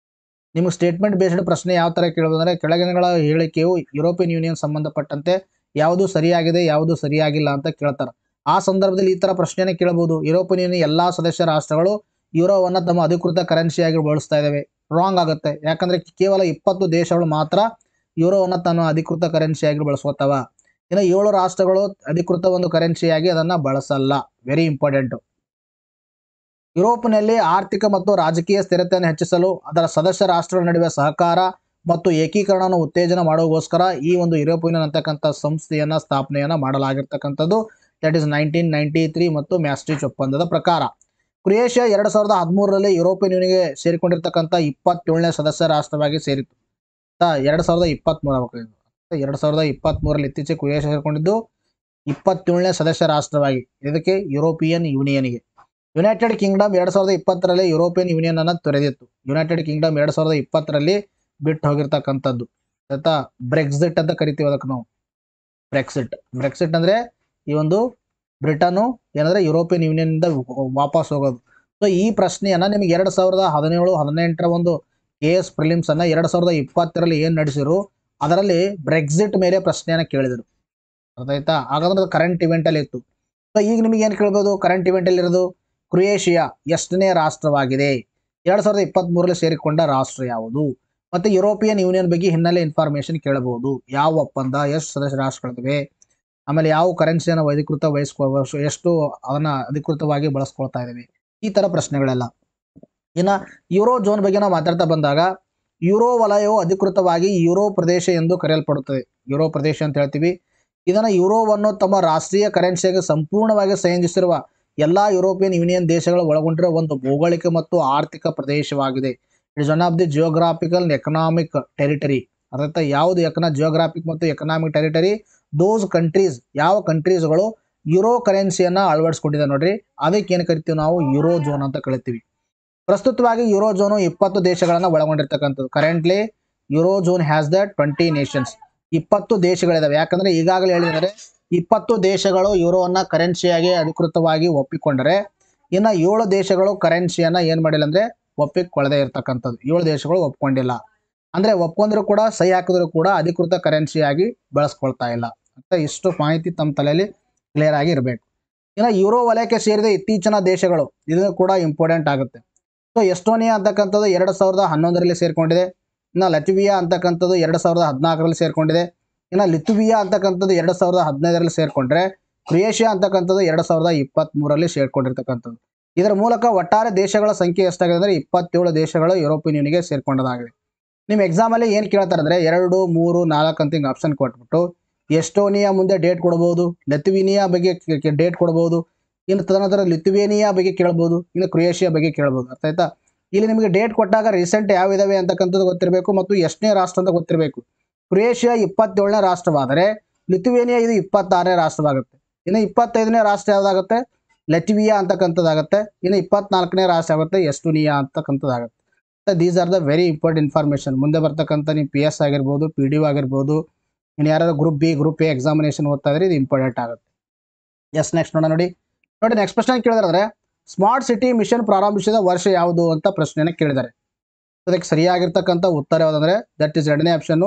ನಿಮಗೆ ಸ್ಟೇಟ್ಮೆಂಟ್ ಬೇಸ್ಡ್ ಪ್ರಶ್ನೆ ಯಾವ ತರ ಕೇಳೋದಂದ್ರೆ, ಕೆಳಗಿನಗಳ ಹೇಳಿಕೆಯು ಯುರೋಪಿಯನ್ ಯೂನಿಯನ್ ಸಂಬಂಧಪಟ್ಟಂತೆ ಯಾವುದು ಸರಿಯಾಗಿದೆ, ಯಾವುದು ಸರಿಯಾಗಿಲ್ಲ ಅಂತ ಕೇಳ್ತಾರೆ. ಆ ಸಂದರ್ಭದಲ್ಲಿ ಈ ತರ ಪ್ರಶ್ನೆಯನ್ನು ಕೇಳಬಹುದು. ಯುರೋಪಿಯನ್ ಯೂನಿಯನ್ ಎಲ್ಲಾ ಸದಸ್ಯ ರಾಷ್ಟ್ರಗಳು ಯೂರೋವನ್ನು ತಮ್ಮ ಅಧಿಕೃತ ಕರೆನ್ಸಿಯಾಗಿ ಬಳಸ್ತಾ ಇದಾವೆ. ರಾಂಗ್ ಆಗುತ್ತೆ. ಯಾಕಂದ್ರೆ ಕೇವಲ 20 ದೇಶಗಳು ಮಾತ್ರ ಯೂರೋವನ್ನು ತನ್ನ ಅಧಿಕೃತ ಕರೆನ್ಸಿಯಾಗಿ ಬಳಸ್ಕೊತಾವ. ಇನ್ನು 7 ರಾಷ್ಟ್ರಗಳು ಅಧಿಕೃತ ಒಂದು ಕರೆನ್ಸಿಯಾಗಿ ಅದನ್ನ ಬಳಸಲ್ಲ. Very important. ಯುರೋಪ್ನಲ್ಲಿ ಆರ್ಥಿಕ ಮತ್ತು ರಾಜಕೀಯ ಸ್ಥಿರತೆಯನ್ನು ಹೆಚ್ಚಿಸಲು ಅದರ ಸದಸ್ಯ ರಾಷ್ಟ್ರಗಳ ನಡುವೆ ಸಹಕಾರ ಮತ್ತು ಏಕೀಕರಣವನ್ನು ಉತ್ತೇಜನ ಮಾಡುವಗೋಸ್ಕರ ಈ ಒಂದು ಯುರೋಪಿಯನ್ ಅಂತಕ್ಕಂಥ ಸಂಸ್ಥೆಯನ್ನ ಸ್ಥಾಪನೆಯನ್ನ ಮಾಡಲಾಗಿರ್ತಕ್ಕಂಥದ್ದು ದಟ್ ಇಸ್ 1993 ಮತ್ತು ಮ್ಯಾಸ್ಟ್ರಿಚ್ ಒಪ್ಪಂದದ ಪ್ರಕಾರ. ಕ್ರೊಯೇಷಿಯಾ 2013ರಲ್ಲಿ ಯುರೋಪಿಯನ್ ಯೂನಿಯನ್ಗೆ ಸೇರಿಕೊಂಡಿರ್ತಕ್ಕಂಥ 27ನೇ ಸದಸ್ಯ ರಾಷ್ಟ್ರವಾಗಿ ಸೇರಿತು. 2023 2023ರಲ್ಲಿ ಇತ್ತೀಚೆಗೆ ಕ್ರೊಯೇಷಿಯಾ ಸೇರಿಕೊಂಡಿದ್ದು 27ನೇ ಸದಸ್ಯ ರಾಷ್ಟ್ರವಾಗಿ, ಇದಕ್ಕೆ ಯುರೋಪಿಯನ್ ಯೂನಿಯನ್ಗೆ. ಯುನೈಟೆಡ್ ಕಿಂಗ್ಡಮ್ 2020ರಲ್ಲಿ ಯುರೋಪಿಯನ್ ಯೂನಿಯನ್ ಅನ್ನು ತೊರೆದಿತ್ತು. ಯುನೈಟೆಡ್ ಕಿಂಗ್ಡಮ್ 2020ರಲ್ಲಿ ಬಿಟ್ಟು ಹೋಗಿರ್ತಕ್ಕಂಥದ್ದು. ಆಯ್ತಾ, ಬ್ರೆಕ್ಸಿಟ್ ಅಂತ ಕರಿತೀವಿ ಅದಕ್ಕೆ ನಾವು. ಬ್ರೆಕ್ಸಿಟ್ ಅಂದ್ರೆ ಈ ಒಂದು ಬ್ರಿಟನ್ ಏನಂದ್ರೆ ಯುರೋಪಿಯನ್ ಯೂನಿಯನ್ ಇಂದ ವಾಪಸ್ ಹೋಗೋದು. ಸೊ ಈ ಪ್ರಶ್ನೆಯನ್ನ ನಿಮಗೆ 2017-18ರ ಒಂದು KS ಪ್ರಿಲಿಮ್ಸ್ ಅನ್ನ 2020ರಲ್ಲಿ ಏನ್ ನಡೆಸಿರು ಅದರಲ್ಲಿ ಬ್ರೆಕ್ಸಿಟ್ ಮೇಲೆ ಪ್ರಶ್ನೆಯನ್ನ ಕೇಳಿದರು. ಅರ್ಥ ಆಯ್ತಾ? ಹಾಗಾದ್ರೆ ಕರೆಂಟ್ ಇವೆಂಟ್ ಅಲ್ಲಿ ಇತ್ತು. ಸೊ ಈಗ ನಿಮಗೆ ಏನ್ ಕೇಳ್ಬೋದು, ಕರೆಂಟ್ ಇವೆಂಟ್ ಅಲ್ಲಿ ಇರೋದು ಕ್ರೊಯೇಷಿಯಾ ಎಷ್ಟನೇ ರಾಷ್ಟ್ರವಾಗಿದೆ, 2023ರಲ್ಲಿ ಸೇರಿಕೊಂಡ ರಾಷ್ಟ್ರ ಯಾವುದು, ಮತ್ತೆ ಯುರೋಪಿಯನ್ ಯೂನಿಯನ್ ಬಗ್ಗೆ ಹಿನ್ನೆಲೆ ಇನ್ಫಾರ್ಮೇಶನ್ ಕೇಳಬಹುದು. ಯಾವ ಒಪ್ಪಂದ, ಎಷ್ಟು ಸದಸ್ಯ ರಾಷ್ಟ್ರಗಳಿವೆ, ಆಮೇಲೆ ಯಾವ ಕರೆನ್ಸಿಯನ್ನು ಎಷ್ಟು ಅದನ್ನ ಅಧಿಕೃತವಾಗಿ ಬಳಸ್ಕೊಳ್ತಾ ಇದ್ದೇವೆ, ಈ ತರ ಪ್ರಶ್ನೆಗಳೆಲ್ಲ. ಇನ್ನ ಯೂರೋ ಜೋನ್ ಬಗ್ಗೆ ನಾವು ಮಾತಾಡ್ತಾ ಬಂದಾಗ, ಯೂರೋ ವಲಯವು ಅಧಿಕೃತವಾಗಿ ಯೂರೋ ಪ್ರದೇಶ ಎಂದು ಕರೆಯಲ್ಪಡುತ್ತದೆ. ಯೂರೋ ಪ್ರದೇಶ ಅಂತ ಹೇಳ್ತೀವಿ. ಇದನ್ನ ಯೂರೋವನ್ನು ತಮ್ಮ ರಾಷ್ಟ್ರೀಯ ಕರೆನ್ಸಿಯಾಗಿ ಸಂಪೂರ್ಣವಾಗಿ ಸಂಯೋಜಿಸಿರುವ ಎಲ್ಲಾ ಯುರೋಪಿಯನ್ ಯೂನಿಯನ್ ದೇಶಗಳು ಒಳಗೊಂಡಿರುವ ಒಂದು ಭೌಗೋಳಿಕ ಮತ್ತು ಆರ್ಥಿಕ ಪ್ರದೇಶವಾಗಿದೆ. It is one of the geographical economic territory. ಅರ್ಥ ಯಾವುದು ಜಿಯೋಗ್ರಾಫಿಕ್ ಮತ್ತು ಎಕನಾಮಿಕ್ ಟೆರಿಟರಿ, ದೋಸ್ ಕಂಟ್ರೀಸ್, ಯಾವ ಕಂಟ್ರೀಸ್ಗಳು ಯೂರೋ ಕರೆನ್ಸಿಯನ್ನ ಅಳವಡಿಸ್ಕೊಂಡಿದೆ ನೋಡ್ರಿ, ಅದಕ್ಕೆ ಏನು ಕರಿತೀವಿ ನಾವು ಯೂರೋ ಜೋನ್ ಅಂತ ಕರಿತೀವಿ. ಪ್ರಸ್ತುತವಾಗಿ ಯೂರೋ ಜೋನು 20 ದೇಶಗಳನ್ನ ಒಳಗೊಂಡಿರ್ತಕ್ಕಂಥದ್ದು. Currently euro zone has the 20 nations. 20 ದೇಶಗಳಿದಾವೆ. ಯಾಕಂದ್ರೆ ಈಗಾಗಲೇ ಹೇಳಿದರೆ 20 ದೇಶಗಳು ಯೂರೋವನ್ನ ಕರೆನ್ಸಿಯಾಗಿ ಅಧಿಕೃತವಾಗಿ ಒಪ್ಪಿಕೊಂಡರೆ, ಇನ್ನ 7 ದೇಶಗಳು ಕರೆನ್ಸಿಯನ್ನ ಏನ್ ಮಾಡಿಲ್ಲ ಅಂದ್ರೆ ಒಪ್ಪಿಕೊಳ್ಳದೆ ಇರ್ತಕ್ಕಂಥದ್ದು. 7 ದೇಶಗಳು ಒಪ್ಕೊಂಡಿಲ್ಲ. ಅಂದ್ರೆ ಒಪ್ಕೊಂಡ್ರು ಕೂಡ, ಸಹಿ ಹಾಕಿದ್ರು ಕೂಡ ಅಧಿಕೃತ ಕರೆನ್ಸಿಯಾಗಿ ಬಳಸ್ಕೊಳ್ತಾ ಇಲ್ಲ ಅಂತ. ಇಷ್ಟು ಮಾಹಿತಿ ತಮ್ಮ ತಲೆಯಲ್ಲಿ ಕ್ಲಿಯರ್ ಆಗಿ ಇರಬೇಕು. ಇನ್ನು ಯೂರೋ ವಲಯಕ್ಕೆ ಸೇರಿದ ಇತ್ತೀಚಿನ ದೇಶಗಳು, ಇದು ಕೂಡ ಇಂಪಾರ್ಟೆಂಟ್ ಆಗುತ್ತೆ. ಸೊ ಎಸ್ಟೋನಿಯಾ ಅಂತಕ್ಕಂಥದ್ದು 2011ರಲ್ಲಿ ಸೇರ್ಕೊಂಡಿದೆ. ಇನ್ನು ಲಟ್ವಿಯಾ ಅಂತಕ್ಕಂಥದ್ದು 2014ರಲ್ಲಿ ಸೇರ್ಕೊಂಡಿದೆ. ಇನ್ನು ಲಿಥುವಿಯಾ ಅಂತಕ್ಕಂಥದ್ದು 2015ರಲ್ಲಿ ಸೇರ್ಕೊಂಡ್ರೆ, ಕ್ರೊಯೇಷಿಯಾ ಅಂತಕ್ಕಂಥದ್ದು 2023ರಲ್ಲಿ ಸೇರ್ಕೊಂಡಿರ್ತಕ್ಕಂಥದ್ದು. ಇದರ ಮೂಲಕ ಒಟ್ಟಾರೆ ದೇಶಗಳ ಸಂಖ್ಯೆ ಎಷ್ಟಾಗಿದೆ ಅಂದ್ರೆ 27 ದೇಶಗಳು ಯುರೋಪಿಯನ್ ಯೂನಿಯನ್ಗೆ ಸೇರ್ಕೊಂಡದಾಗಿದೆ. ನಿಮ್ಮ ಎಕ್ಸಾಮ್ ಅಲ್ಲಿ ಏನ್ ಕೇಳ್ತಾರೆ ಅಂದ್ರೆ 2, 3, 4 ಅಂತ ಹಿಂಗೆ ಆಪ್ಷನ್ ಕೊಟ್ಬಿಟ್ಟು ಎಸ್ಟೋನಿಯಾ ಮುಂದೆ ಡೇಟ್ ಕೊಡಬಹುದು, ಲಿಥುವೇನಿಯಾ ಬಗ್ಗೆ ಡೇಟ್ ಕೊಡಬಹುದು, ಇನ್ನು ತದನಂತರ ಲಿಥುವೇನಿಯಾ ಬಗ್ಗೆ ಕೇಳಬಹುದು, ಇನ್ನು ಕ್ರೊಯೇಷಿಯಾ ಬಗ್ಗೆ ಕೇಳಬಹುದು. ಅರ್ಥ ಆಯ್ತಾ? ಇಲ್ಲಿ ನಿಮಗೆ ಡೇಟ್ ಕೊಟ್ಟಾಗ ರೀಸೆಂಟ್ ಯಾವ ಇದಾವೆ ಅಂತಕ್ಕಂಥದ್ದು ಗೊತ್ತಿರಬೇಕು ಮತ್ತು ಎಷ್ಟನೇ ರಾಷ್ಟ್ರ ಅಂತ ಗೊತ್ತಿರಬೇಕು. ಕ್ರೊಯೇಷಿಯಾ 27ನೇ ರಾಷ್ಟ್ರವಾದರೆ ಲಿಥುವೇನಿಯಾ ಇದು 26ನೇ ರಾಷ್ಟ್ರವಾಗುತ್ತೆ. ಇನ್ನು 25ನೇ ರಾಷ್ಟ್ರ ಯಾವ್ದಾಗುತ್ತೆ, ಲಟ್ವಿಯಾ ಅಂತಕ್ಕಂಥದ್ದಾಗುತ್ತೆ. ಇನ್ನು 24ನೇ ರಾಷ್ಟ್ರ ಆಗುತ್ತೆ ಎಸ್ಟೋನಿಯಾ ಅಂತಕ್ಕಂಥದ್ದಾಗುತ್ತೆ. These are the very important information. ಮುಂದೆ ಬರ್ತಕ್ಕಂಥ ನೀವು PS ಆಗಿರ್ಬೋದು, PDO ಆಗಿರ್ಬೋದು, ಇನ್ನು ಯಾರು group B, group A examination ಓದ್ತಾ ಇದ್ರೆ ಇದು ಇಂಪಾರ್ಟೆಂಟ್ ಆಗುತ್ತೆ. ಎಸ್, ನೆಕ್ಸ್ಟ್ ನೋಡಿ ನೆಕ್ಸ್ಟ್ ಪ್ರಶ್ನೆ ಕೇಳಿದ್ರೆ, ಸ್ಮಾರ್ಟ್ ಸಿಟಿ ಮಿಷನ್ ಪ್ರಾರಂಭಿಸಿದ ವರ್ಷ ಯಾವುದು ಅಂತ ಪ್ರಶ್ನೆಯನ್ನು ಕೇಳಿದ್ದಾರೆ. ಅದಕ್ಕೆ ಸರಿಯಾಗಿರ್ತಕ್ಕಂಥ ಉತ್ತರ ಯಾವುದಂದ್ರೆ ದಟ್ ಇಸ್ ಎರಡನೇ ಆಪ್ಷನ್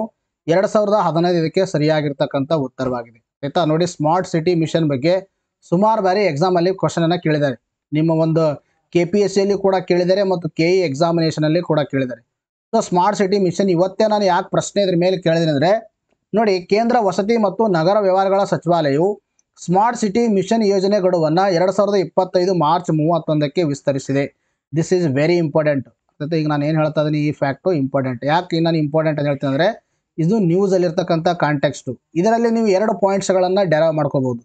2015 ಇದಕ್ಕೆ ಸರಿಯಾಗಿರ್ತಕ್ಕಂಥ ಉತ್ತರವಾಗಿದೆ. ಆಯ್ತಾ? ನೋಡಿ, ಸ್ಮಾರ್ಟ್ ಸಿಟಿ ಮಿಷನ್ ಬಗ್ಗೆ ಸುಮಾರು ಬಾರಿ ಎಕ್ಸಾಮ್ ಅಲ್ಲಿ ಕ್ವಶನ್ ಅನ್ನ ಕೇಳಿದ್ದಾರೆ. ನಿಮ್ಮ ಒಂದು KPSC ಕೂಡ ಕೇಳಿದ್ದಾರೆ ಮತ್ತು KE ಎಕ್ಸಾಮಿನೇಷನ್ ಅಲ್ಲಿ ಕೂಡ ಕೇಳಿದ್ದಾರೆ. ಸೊ ಸ್ಮಾರ್ಟ್ ಸಿಟಿ ಮಿಷನ್ ಇವತ್ತೇ ನಾನು ಯಾಕೆ ಪ್ರಶ್ನೆ ಇದ್ರ ಮೇಲೆ ಕೇಳಿದ್ದೀನಿ ಅಂದ್ರೆ, ನೋಡಿ, ಕೇಂದ್ರ ವಸತಿ ಮತ್ತು ನಗರ ವ್ಯವಹಾರಗಳ ಸಚಿವಾಲಯವು ಸ್ಮಾರ್ಟ್ ಸಿಟಿ ಮಿಷನ್ ಯೋಜನೆ ಗಡುವನ್ನು 2025 ಮಾರ್ಚ್ 31ಕ್ಕೆ ವಿಸ್ತರಿಸಿದೆ. This is very important. ಈಗ ನಾನು ಏನು ಹೇಳ್ತಾ ಇದ್ದೀನಿ, ಈ ಫ್ಯಾಕ್ಟು ಇಂಪಾರ್ಟೆಂಟ್. ಯಾಕೆ ನಾನು ಇಂಪಾರ್ಟೆಂಟ್ ಅಂತ ಹೇಳ್ತೀನಿ ಅಂದರೆ, ಇದು ನ್ಯೂಸ್ ಅಲ್ಲಿರ್ತಕ್ಕಂಥ ಕಾಂಟೆಕ್ಸ್ಟು. ಇದರಲ್ಲಿ ನೀವು 2 ಪಾಯಿಂಟ್ಸ್ಗಳನ್ನು ಡೆರೈವ್ ಮಾಡ್ಕೋಬಹುದು.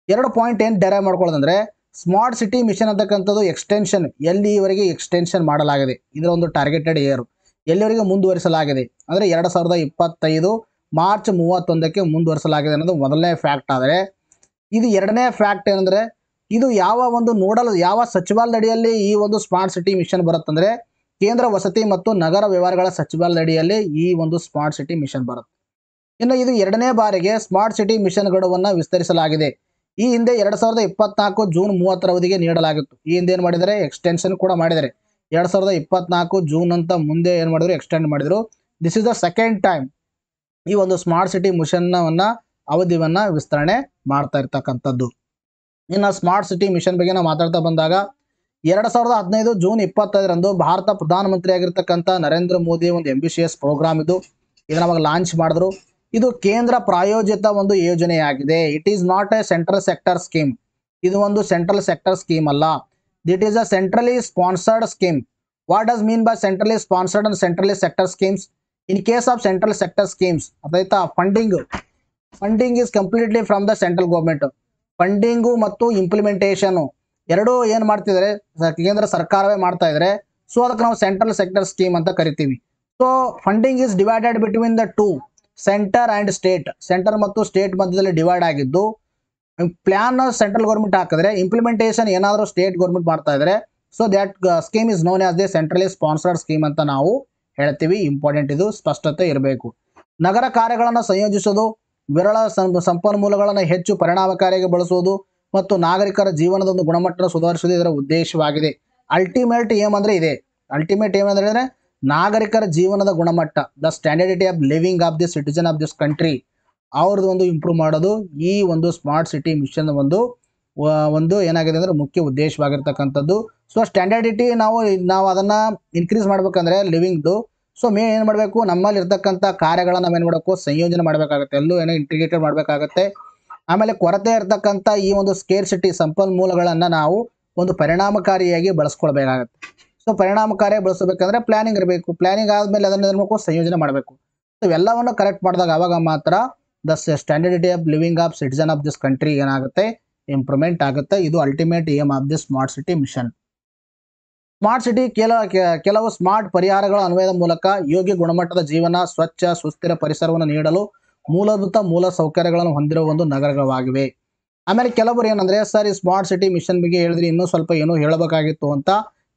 2 ಪಾಯಿಂಟ್ ಏನು ಡೆರೈವ್ ಮಾಡ್ಕೊಳ್ಳೋದಂದ್ರೆ, ಸ್ಮಾರ್ಟ್ ಸಿಟಿ ಮಿಷನ್ ಅಂತಕ್ಕಂಥದ್ದು ಎಕ್ಸ್ಟೆನ್ಷನ್ ಎಲ್ಲಿವರೆಗೆ ಎಕ್ಸ್ಟೆನ್ಷನ್ ಮಾಡಲಾಗಿದೆ, ಇದರ ಒಂದು ಟಾರ್ಗೆಟೆಡ್ ಇಯರ್ ಎಲ್ಲಿವರೆಗೆ ಮುಂದುವರಿಸಲಾಗಿದೆ ಅಂದರೆ 2025 ಮಾರ್ಚ್ 31ಕ್ಕೆ ಮುಂದುವರಿಸಲಾಗಿದೆ ಅನ್ನೋದು ಮೊದಲನೇ ಫ್ಯಾಕ್ಟ್. ಆದರೆ ಇದು ಎರಡನೇ ಫ್ಯಾಕ್ಟ್ ಏನಂದ್ರೆ, ಇದು ಯಾವ ಒಂದು ಯಾವ ಸಚಿವಾಲಯದ ಅಡಿಯಲ್ಲಿ ಈ ಒಂದು ಸ್ಮಾರ್ಟ್ ಸಿಟಿ ಮಿಷನ್ ಬರುತ್ತಂದ್ರೆ, ಕೇಂದ್ರ ವಸತಿ ಮತ್ತು ನಗರ ವ್ಯವಹಾರಗಳ ಸಚಿವಾಲಯದ ಅಡಿಯಲ್ಲಿ ಈ ಒಂದು ಸ್ಮಾರ್ಟ್ ಸಿಟಿ ಮಿಷನ್ ಬರುತ್ತೆ. ಇನ್ನು ಇದು ಎರಡನೇ ಬಾರಿಗೆ ಸ್ಮಾರ್ಟ್ ಸಿಟಿ ಮಿಷನ್ ಗಡುವನ್ನು ವಿಸ್ತರಿಸಲಾಗಿದೆ. ಈ ಹಿಂದೆ 2024 ಜೂನ್ 30ರ ಅವಧಿಗೆ ನೀಡಲಾಗಿತ್ತು. ಈ ಹಿಂದೆ ಏನು ಮಾಡಿದರೆ, ಎಕ್ಸ್ಟೆನ್ಷನ್ ಕೂಡ ಮಾಡಿದರೆ. 2024 ಜೂನ್ ಅಂತ ಮುಂದೆ ಏನು ಮಾಡಿದ್ರು, ಎಕ್ಸ್ಟೆಂಡ್ ಮಾಡಿದ್ರು. This is the second time ಈ ಒಂದು ಸ್ಮಾರ್ಟ್ ಸಿಟಿ ಮಿಷನ್ನ ಅವಧಿಯನ್ನ ವಿಸ್ತರಣೆ ಮಾಡ್ತಾ ಇರ್ತಕ್ಕಂಥದ್ದು. ಇನ್ನು ಸ್ಮಾರ್ಟ್ ಸಿಟಿ ಮಿಷನ್ ಬಗ್ಗೆ ನಾವು ಮಾತಾಡ್ತಾ ಬಂದಾಗ, 2015 ಜೂನ್ 25ರಂದು ಭಾರತ ಪ್ರಧಾನಮಂತ್ರಿ ಆಗಿರ್ತಕ್ಕಂಥ ನರೇಂದ್ರ ಮೋದಿ ಒಂದು ಎಂಬಿಷಿಯಸ್ ಪ್ರೋಗ್ರಾಮ್ ಇದು. ಇದನ್ನ ಅವಾಗ ಲಾಂಚ್ ಮಾಡಿದ್ರು. ಇದು ಕೇಂದ್ರ ಪ್ರಾಯೋಜಿತ ಒಂದು ಯೋಜನೆಯಾಗಿದೆ. It is not A central sector scheme. ಇದು ಒಂದು ಸೆಂಟ್ರಲ್ ಸೆಕ್ಟರ್ ಸ್ಕೀಮ್ ಅಲ್ಲ. It is a centrally sponsored scheme. What does mean by centrally sponsored and centrally sector schemes? In case of central sector schemes, funding is completely from the central government. Funding ಮತ್ತು implementation ಎರಡೂ ಏನು ಮಾಡ್ತಿದ್ದಾರೆ, ಕೇಂದ್ರ ಸರ್ಕಾರವೇ ಮಾಡ್ತಾ ಇದ್ದಾರೆ. So ಅದಕ್ಕೆ ನಾವು ಸೆಂಟ್ರಲ್ ಸೆಕ್ಟರ್ ಸ್ಕೀಮ್ ಅಂತ ಕರಿತೀವಿ. So funding is divided between the two, centre and state. Centre ಮತ್ತು ಸ್ಟೇಟ್ ಮಧ್ಯದಲ್ಲಿ ಡಿವೈಡ್ ಆಗಿದ್ದು, ಪ್ಲಾನ್ ಸೆಂಟ್ರಲ್ ಗೌರ್ಮೆಂಟ್ ಹಾಕಿದ್ರೆ ಇಂಪ್ಲಿಮೆಂಟೇಷನ್ ಏನಾದರೂ ಸ್ಟೇಟ್ ಗೌರ್ಮೆಂಟ್ ಮಾಡ್ತಾ ಇದ್ದಾರೆ. So that scheme is known as the centrally sponsored scheme ಅಂತ ನಾವು ಹೇಳ್ತೀವಿ. ಇಂಪಾರ್ಟೆಂಟ್, ಇದು ಸ್ಪಷ್ಟತೆ ಇರಬೇಕು. ನಗರ ಕಾರ್ಯಗಳನ್ನು ಸಂಯೋಜಿಸೋದು, ವಿರಳ ಸಂಪನ್ಮೂಲಗಳನ್ನು ಹೆಚ್ಚು ಪರಿಣಾಮಕಾರಿಯಾಗಿ ಬಳಸುವುದು ಮತ್ತು ನಾಗರಿಕರ ಜೀವನದ ಒಂದು ಗುಣಮಟ್ಟ ಸುಧಾರಿಸುವುದು ಇದರ ಉದ್ದೇಶವಾಗಿದೆ. ಅಲ್ಟಿಮೇಟ್ ಏಮ್ ಅಂದರೆ ಇದೆ. ಅಲ್ಟಿಮೇಟ್ ಏಮ್ ಅಂದರೆ ನಾಗರಿಕರ ಜೀವನದ ಗುಣಮಟ್ಟ, the standardity of living of the citizen of this country, ಅವ್ರದ್ದು ಒಂದು ಇಂಪ್ರೂವ್ ಮಾಡೋದು ಈ ಒಂದು ಸ್ಮಾರ್ಟ್ ಸಿಟಿ ಮಿಷನ್ ಒಂದು ಏನಾಗಿದೆ ಅಂದರೆ ಮುಖ್ಯ ಉದ್ದೇಶವಾಗಿರ್ತಕ್ಕಂಥದ್ದು. ಸೊ ಸ್ಟ್ಯಾಂಡರ್ಡಿಟಿ ನಾವು ಅದನ್ನು ಇನ್ಕ್ರೀಸ್ ಮಾಡ್ಬೇಕಂದ್ರೆ ಲಿವಿಂಗ್ದು, ಸೊ ಮೇನ್ ಏನು ಮಾಡಬೇಕು, ನಮ್ಮಲ್ಲಿ ಇರ್ತಕ್ಕಂಥ ಕಾರ್ಯಗಳನ್ನು ನಾವೇನು ಮಾಡಬೇಕು, ಸಂಯೋಜನೆ ಮಾಡಬೇಕಾಗುತ್ತೆ, ಎಲ್ಲೂ ಏನೋ ಇಂಟಿಗ್ರೇಟೆಡ್ ಮಾಡಬೇಕಾಗತ್ತೆ. ಆಮೇಲೆ ಕೊರತೆ ಇರತಕ್ಕಂಥ ಈ ಒಂದು ಸ್ಕೇರ್ಸಿಟಿ ಸಂಪನ್ಮೂಲಗಳನ್ನು ನಾವು ಒಂದು ಪರಿಣಾಮಕಾರಿಯಾಗಿ ಬಳಸ್ಕೊಳ್ಬೇಕಾಗತ್ತೆ. ಸೊ ಪರಿಣಾಮಕಾರಿಯಾಗಿ ಬಳಸಬೇಕಂದ್ರೆ ಪ್ಲಾನಿಂಗ್ ಇರಬೇಕು. ಪ್ಲಾನಿಂಗ್ ಆದಮೇಲೆ ಅದನ್ನು ಏನು ಸಂಯೋಜನೆ ಮಾಡಬೇಕು. ಸೊ ಇವೆಲ್ಲವನ್ನು ಕರೆಕ್ಟ್ ಮಾಡಿದಾಗ ಅವಾಗ ಮಾತ್ರ the standardity of living of citizen of this country ಏನಾಗುತ್ತೆ, ಇಂಪ್ರೂವ್ಮೆಂಟ್ ಆಗುತ್ತೆ. ಇದು ultimate aim of the smart city mission. Smart city ಕೆಲವು ಸ್ಮಾರ್ಟ್ ಪರಿಹಾರಗಳ ಅನ್ವಯದ ಮೂಲಕ ಯೋಗ್ಯ ಗುಣಮಟ್ಟದ ಜೀವನ, ಸ್ವಚ್ಛ ಸುಸ್ಥಿರ ಪರಿಸರವನ್ನು ನೀಡಲು ಮೂಲಭೂತ ಮೂಲ ಸೌಕರ್ಯಗಳನ್ನು ಹೊಂದಿರುವ ಒಂದು ನಗರಗಳಾಗಿವೆ. ಆಮೇಲೆ ಕೆಲವರು ಏನಂದ್ರೆ, ಸರ್ ಈ ಸ್ಮಾರ್ಟ್ ಸಿಟಿ ಮಿಷನ್ ಬಗ್ಗೆ ಹೇಳಿದ್ರೆ ಇನ್ನೂ ಸ್ವಲ್ಪ ಏನೋ ಹೇಳಬೇಕಾಗಿತ್ತು ಅಂತ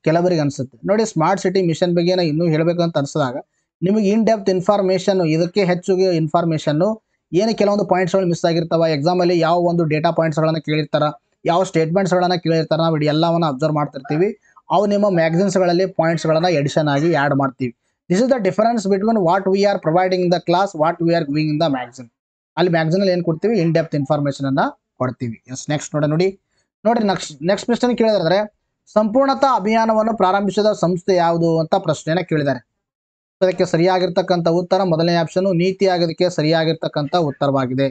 ಕೆಲವರಿಗೆ ಅನಿಸುತ್ತೆ. ನೋಡಿ, ಸ್ಮಾರ್ಟ್ ಸಿಟಿ ಮಿಷನ್ ಬಗ್ಗೆ ಇನ್ನೂ ಹೇಳಬೇಕಂತ ಅನಿಸಿದಾಗ ನಿಮಗೆ ಇನ್ ಡೆಪ್ತ್ ಇನ್ಫಾರ್ಮೇಷನ್, ಇದಕ್ಕೆ ಹೆಚ್ಚಿಗೆ ಇನ್ಫಾರ್ಮೇಷನ್ನು ಏನು ಕೆಲವೊಂದು ಪಾಯಿಂಟ್ಸ್ಗಳು ಮಿಸ್ ಆಗಿರ್ತಾವೆ. ಎಕ್ಸಾಮಲ್ಲಿ ಯಾವ ಒಂದು ಡೇಟಾ ಪಾಯಿಂಟ್ಸ್ಗಳನ್ನು ಕೇಳಿರ್ತಾರ, ಯಾವ ಸ್ಟೇಟ್ಮೆಂಟ್ಸ್ಗಳನ್ನು ಕೇಳಿರ್ತಾರೆ, ನಾವು ಎಲ್ಲವನ್ನು ಅಬ್ಸರ್ವ್ ಮಾಡ್ತಿರ್ತೀವಿ. ಅವು ನಿಮ್ಮ ಮ್ಯಾಗಝಿನ್ಸ್ಗಳಲ್ಲಿ ಪಾಯಿಂಟ್ಸ್ಗಳನ್ನು ಎಡಿಷನ್ ಆಗಿ ಆ್ಯಡ್ ಮಾಡ್ತೀವಿ. This is the difference between what we are providing in the class, what we are giving in the magazine. ಅಲ್ಲಿ ಮ್ಯಾಗಝಿನಲ್ಲಿ ಏನು ಕೊಡ್ತೀವಿ, ಇನ್ ಡೆಪ್ತ್ ಇನ್ಫಾರ್ಮೇಷನನ್ನು ಕೊಡ್ತೀವಿ. ಎಸ್, ನೆಕ್ಸ್ಟ್ ನೋಡ್ರಿ ನೆಕ್ಸ್ಟ್ ಪ್ರಶ್ನೆ ಕೇಳಿದ್ರೆ, ಸಂಪೂರ್ಣತಾ ಅಭಿಯಾನವನ್ನು ಪ್ರಾರಂಭಿಸಿದ ಸಂಸ್ಥೆ ಯಾವುದು ಅಂತ ಪ್ರಶ್ನೆಯನ್ನು ಕೇಳಿದ್ದಾರೆ. ಅದಕ್ಕೆ ಸರಿಯಾಗಿರ್ತಕ್ಕಂಥ ಉತ್ತರ ಮೊದಲನೇ ಆಪ್ಷನ್ ನೀತಿ ಆಗೋದಕ್ಕೆ ಸರಿಯಾಗಿರ್ತಕ್ಕಂಥ ಉತ್ತರವಾಗಿದೆ.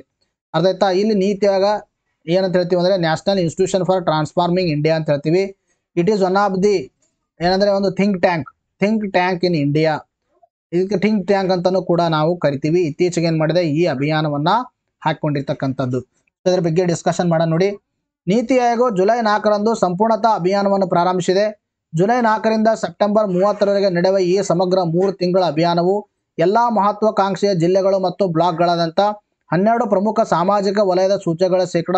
ಅರ್ಥ ಆಯ್ತಾ? ಇಲ್ಲಿ ನೀತಿ ಆಗ ಏನಂತ ಹೇಳ್ತೀವಿ ಅಂದರೆ national institution for transforming India ಅಂತ ಹೇಳ್ತೀವಿ. It is one of the ಏನಂದರೆ ಒಂದು ಥಿಂಕ್ ಟ್ಯಾಂಕ್ ಇನ್ ಇಂಡಿಯಾ. ಇದಕ್ಕೆ ಥಿಂಕ್ ಟ್ಯಾಂಕ್ ಅಂತಲೂ ಕೂಡ ನಾವು ಕರಿತೀವಿ. ಇತ್ತೀಚೆಗೆ ಏನು ಮಾಡಿದೆ, ಈ ಅಭಿಯಾನವನ್ನು ಹಾಕಿಕೊಂಡಿರ್ತಕ್ಕಂಥದ್ದು. ಇದರ ಬಗ್ಗೆ ಡಿಸ್ಕಷನ್ ಮಾಡೋಣ. ನೋಡಿ, ನೀತಿ ಆಯೋಗ ಜುಲೈ 4ರಂದು ಸಂಪೂರ್ಣತಾ ಅಭಿಯಾನವನ್ನು ಪ್ರಾರಂಭಿಸಿದೆ. ಜುಲೈ 4ರಿಂದ ಸೆಪ್ಟೆಂಬರ್ 30ರವರೆಗೆ ನಡೆಯುವ ಈ ಸಮಗ್ರ 3 ತಿಂಗಳ ಅಭಿಯಾನವು ಎಲ್ಲ ಮಹತ್ವಾಕಾಂಕ್ಷೆಯ ಜಿಲ್ಲೆಗಳು ಮತ್ತು ಬ್ಲಾಕ್ಗಳಾದಂಥ 12 ಪ್ರಮುಖ ಸಾಮಾಜಿಕ ವಲಯದ ಸೂಚಕಗಳ ಶೇಕಡ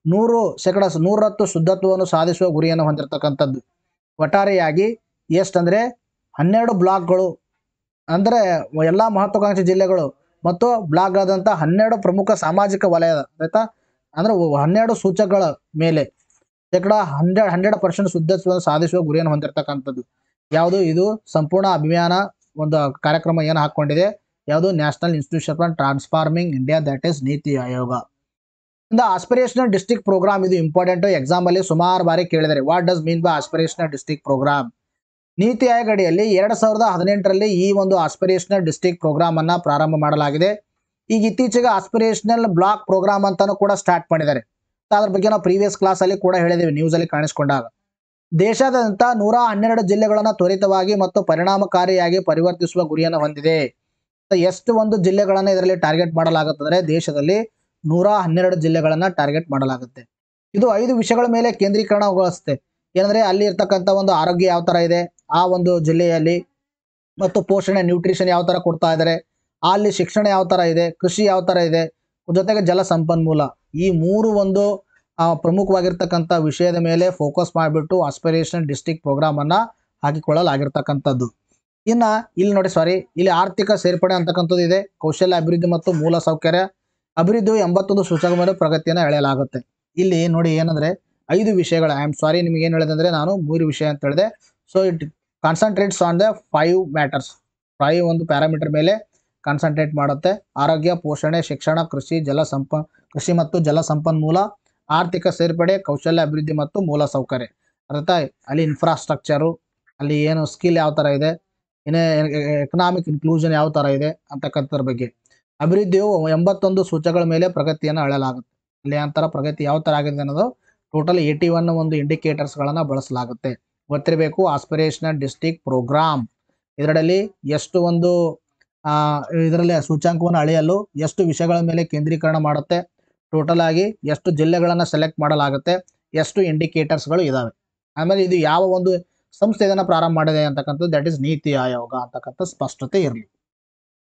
100% ಶುದ್ಧತ್ವವನ್ನು ಸಾಧಿಸುವ ಗುರಿಯನ್ನು ಹೊಂದಿರತಕ್ಕಂಥದ್ದು. ಒಟ್ಟಾರೆಯಾಗಿ ಎಷ್ಟಂದರೆ 12 ಬ್ಲಾಕ್ಗಳು ಅಂದರೆ ಎಲ್ಲ ಮಹತ್ವಾಕಾಂಕ್ಷಿ ಜಿಲ್ಲೆಗಳು ಮತ್ತು ಬ್ಲಾಕ್ಗಳಾದಂಥ 12 ಪ್ರಮುಖ ಸಾಮಾಜಿಕ ವಲಯದ ಆಯ್ತಾ, ಅಂದರೆ 12 ಸೂಚಕಗಳ ಮೇಲೆ ಶೇಕಡ 100% ಶುದ್ಧತ್ವವನ್ನು ಸಾಧಿಸುವ ಗುರಿಯನ್ನು ಹೊಂದಿರತಕ್ಕಂಥದ್ದು. ಯಾವುದು ಇದು ಸಂಪೂರ್ಣ ಅಭಿಯಾನ ಒಂದು ಕಾರ್ಯಕ್ರಮ ಏನು ಹಾಕ್ಕೊಂಡಿದೆ, ಯಾವುದು national institution for transforming India, that is NITI Aayog. ಇಂದ ಆಸ್ಪಿರೇಷನಲ್ ಡಿಸ್ಟ್ರಿಕ್ಟ್ ಪ್ರೋಗ್ರಾಮ್, ಇದು ಇಂಪಾರ್ಟೆಂಟ್, ಎಕ್ಸಾಮಲ್ಲಿ ಸುಮಾರು ಬಾರಿ ಕೇಳಿದರೆ. What does mean by aspirational district programme? NITI Aayog ಅಡಿಯಲ್ಲಿ 2018ರಲ್ಲಿ ಈ ಒಂದು ಆಸ್ಪಿರೇಷನಲ್ ಡಿಸ್ಟ್ರಿಕ್ಟ್ ಪ್ರೋಗ್ರಾಮ್ ಅನ್ನು ಪ್ರಾರಂಭ ಮಾಡಲಾಗಿದೆ. ಈಗ ಇತ್ತೀಚೆಗೆ ಆಸ್ಪಿರೇಷನಲ್ ಬ್ಲಾಕ್ ಪ್ರೋಗ್ರಾಮ್ ಅಂತಾನೂ ಕೂಡ ಸ್ಟಾರ್ಟ್ ಮಾಡಿದ್ದಾರೆ. ಅದ್ರ ಬಗ್ಗೆ ನಾವು ಪ್ರೀವಿಯಸ್ ಕ್ಲಾಸಲ್ಲಿ ಕೂಡ ಹೇಳಿದ್ದೀವಿ, ನ್ಯೂಸಲ್ಲಿ ಕಾಣಿಸ್ಕೊಂಡಾಗ. ದೇಶಾದ್ಯಂತ 112 ಜಿಲ್ಲೆಗಳನ್ನು ತ್ವರಿತವಾಗಿ ಮತ್ತು ಪರಿಣಾಮಕಾರಿಯಾಗಿ ಪರಿವರ್ತಿಸುವ ಗುರಿಯನ್ನು ಹೊಂದಿದೆ. ಎಷ್ಟು ಒಂದು ಜಿಲ್ಲೆಗಳನ್ನು ಇದರಲ್ಲಿ ಟಾರ್ಗೆಟ್ ಮಾಡಲಾಗುತ್ತದೆ? ದೇಶದಲ್ಲಿ 112 ಜಿಲ್ಲೆಗಳನ್ನು ಟಾರ್ಗೆಟ್ ಮಾಡಲಾಗುತ್ತೆ. ಇದು 5 ವಿಷಯಗಳ ಮೇಲೆ ಕೇಂದ್ರೀಕರಣಗೊಳಿಸುತ್ತೆ. ಏನಂದರೆ ಅಲ್ಲಿ ಇರ್ತಕ್ಕಂಥ ಒಂದು ಆರೋಗ್ಯ ಯಾವ ಥರ ಇದೆ ಆ ಒಂದು ಜಿಲ್ಲೆಯಲ್ಲಿ, ಮತ್ತು ಪೋಷಣೆ ನ್ಯೂಟ್ರಿಷನ್ ಯಾವ ಥರ ಕೊಡ್ತಾ ಇದ್ದಾರೆ, ಅಲ್ಲಿ ಶಿಕ್ಷಣ ಯಾವ ಥರ ಇದೆ, ಕೃಷಿ ಯಾವ ಥರ ಇದೆ, ಜೊತೆಗೆ ಜಲ ಸಂಪನ್ಮೂಲ, ಈ 3 ಒಂದು ಪ್ರಮುಖವಾಗಿರ್ತಕ್ಕಂಥ ವಿಷಯದ ಮೇಲೆ ಫೋಕಸ್ ಮಾಡಿಬಿಟ್ಟು ಆಸ್ಪಿರೇಷನಲ್ ಡಿಸ್ಟ್ರಿಕ್ಟ್ ಪ್ರೋಗ್ರಾಮನ್ನು ಹಾಕಿಕೊಳ್ಳಲಾಗಿರ್ತಕ್ಕಂಥದ್ದು. ಇನ್ನು ಇಲ್ಲಿ ನೋಡಿ, ಇಲ್ಲಿ ಆರ್ಥಿಕ ಸೇರ್ಪಡೆ ಅಂತಕ್ಕಂಥದ್ದು ಇದೆ, ಕೌಶಲ್ಯ ಅಭಿವೃದ್ಧಿ ಮತ್ತು ಮೂಲ ಸೌಕರ್ಯ ಅಭಿವೃದ್ಧಿಯು 81 ಸೂಚಕ ಮೇಲೆ ಪ್ರಗತಿಯನ್ನು ಎಳೆಯಲಾಗುತ್ತೆ. ಇಲ್ಲಿ ನೋಡಿ ಏನಂದರೆ 5 ವಿಷಯಗಳ, ನಿಮಗೆ ಏನು ಹೇಳಿದೆ ಅಂದರೆ ನಾನು 3 ವಿಷಯ ಅಂತ ಹೇಳಿದೆ. So it concentrates on the 5 matters, 5 ಒಂದು ಪ್ಯಾರಾಮೀಟರ್ ಮೇಲೆ ಕಾನ್ಸಂಟ್ರೇಟ್ ಮಾಡುತ್ತೆ. ಆರೋಗ್ಯ, ಪೋಷಣೆ, ಶಿಕ್ಷಣ, ಕೃಷಿ ಮತ್ತು ಜಲ ಸಂಪನ್ಮೂಲ, ಆರ್ಥಿಕ ಸೇರ್ಪಡೆ, ಕೌಶಲ್ಯ ಅಭಿವೃದ್ಧಿ ಮತ್ತು ಮೂಲ ಸೌಕರ್ಯ. ಅರ್ಥ? ಅಲ್ಲಿ ಇನ್ಫ್ರಾಸ್ಟ್ರಕ್ಚರು, ಅಲ್ಲಿ ಏನು ಸ್ಕಿಲ್ ಯಾವ ಥರ ಇದೆ, ಇನ್ನೇ ಎಕನಾಮಿಕ್ ಇನ್ಕ್ಲೂಷನ್ ಯಾವ ಥರ ಇದೆ ಅಂತಕ್ಕಂಥದ್ರ ಬಗ್ಗೆ. ಅಭಿವೃದ್ಧಿಯು 81 ಸೂಚಕಗಳ ಮೇಲೆ ಪ್ರಗತಿಯನ್ನು ಅಳೆಯಲಾಗುತ್ತೆ. ಅಲ್ಲಿ ಅಂತರ ಪ್ರಗತಿ ಯಾವ ಥರ ಆಗಿದೆ ಅನ್ನೋದು ಟೋಟಲ್ 81 ಒಂದು ಇಂಡಿಕೇಟರ್ಸ್ಗಳನ್ನು ಬಳಸಲಾಗುತ್ತೆ. ಗೊತ್ತಿರಬೇಕು. ಆಸ್ಪಿರೇಷನಲ್ ಡಿಸ್ಟ್ರಿಕ್ಟ್ ಪ್ರೋಗ್ರಾಮ್ ಇದರಲ್ಲಿ ಎಷ್ಟು ಒಂದು ಇದರಲ್ಲಿ ಸೂಚ್ಯಾಂಕವನ್ನು ಅಳೆಯಲು ಎಷ್ಟು ವಿಷಯಗಳ ಮೇಲೆ ಕೇಂದ್ರೀಕರಣ ಮಾಡುತ್ತೆ, ಟೋಟಲ್ ಆಗಿ ಎಷ್ಟು ಜಿಲ್ಲೆಗಳನ್ನು ಸೆಲೆಕ್ಟ್ ಮಾಡಲಾಗುತ್ತೆ, ಎಷ್ಟು ಇಂಡಿಕೇಟರ್ಸ್ಗಳು ಇದಾವೆ. ಆಮೇಲೆ ಇದು ಯಾವ ಒಂದು ಸಂಸ್ಥೆ ಇದನ್ನು ಪ್ರಾರಂಭ ಮಾಡಿದೆ ಅಂತಕ್ಕಂಥದ್ದು, ದಟ್ ಇಸ್ ನೀತಿ ಆಯೋಗ ಅಂತಕ್ಕಂಥ ಸ್ಪಷ್ಟತೆ ಇರಲಿ.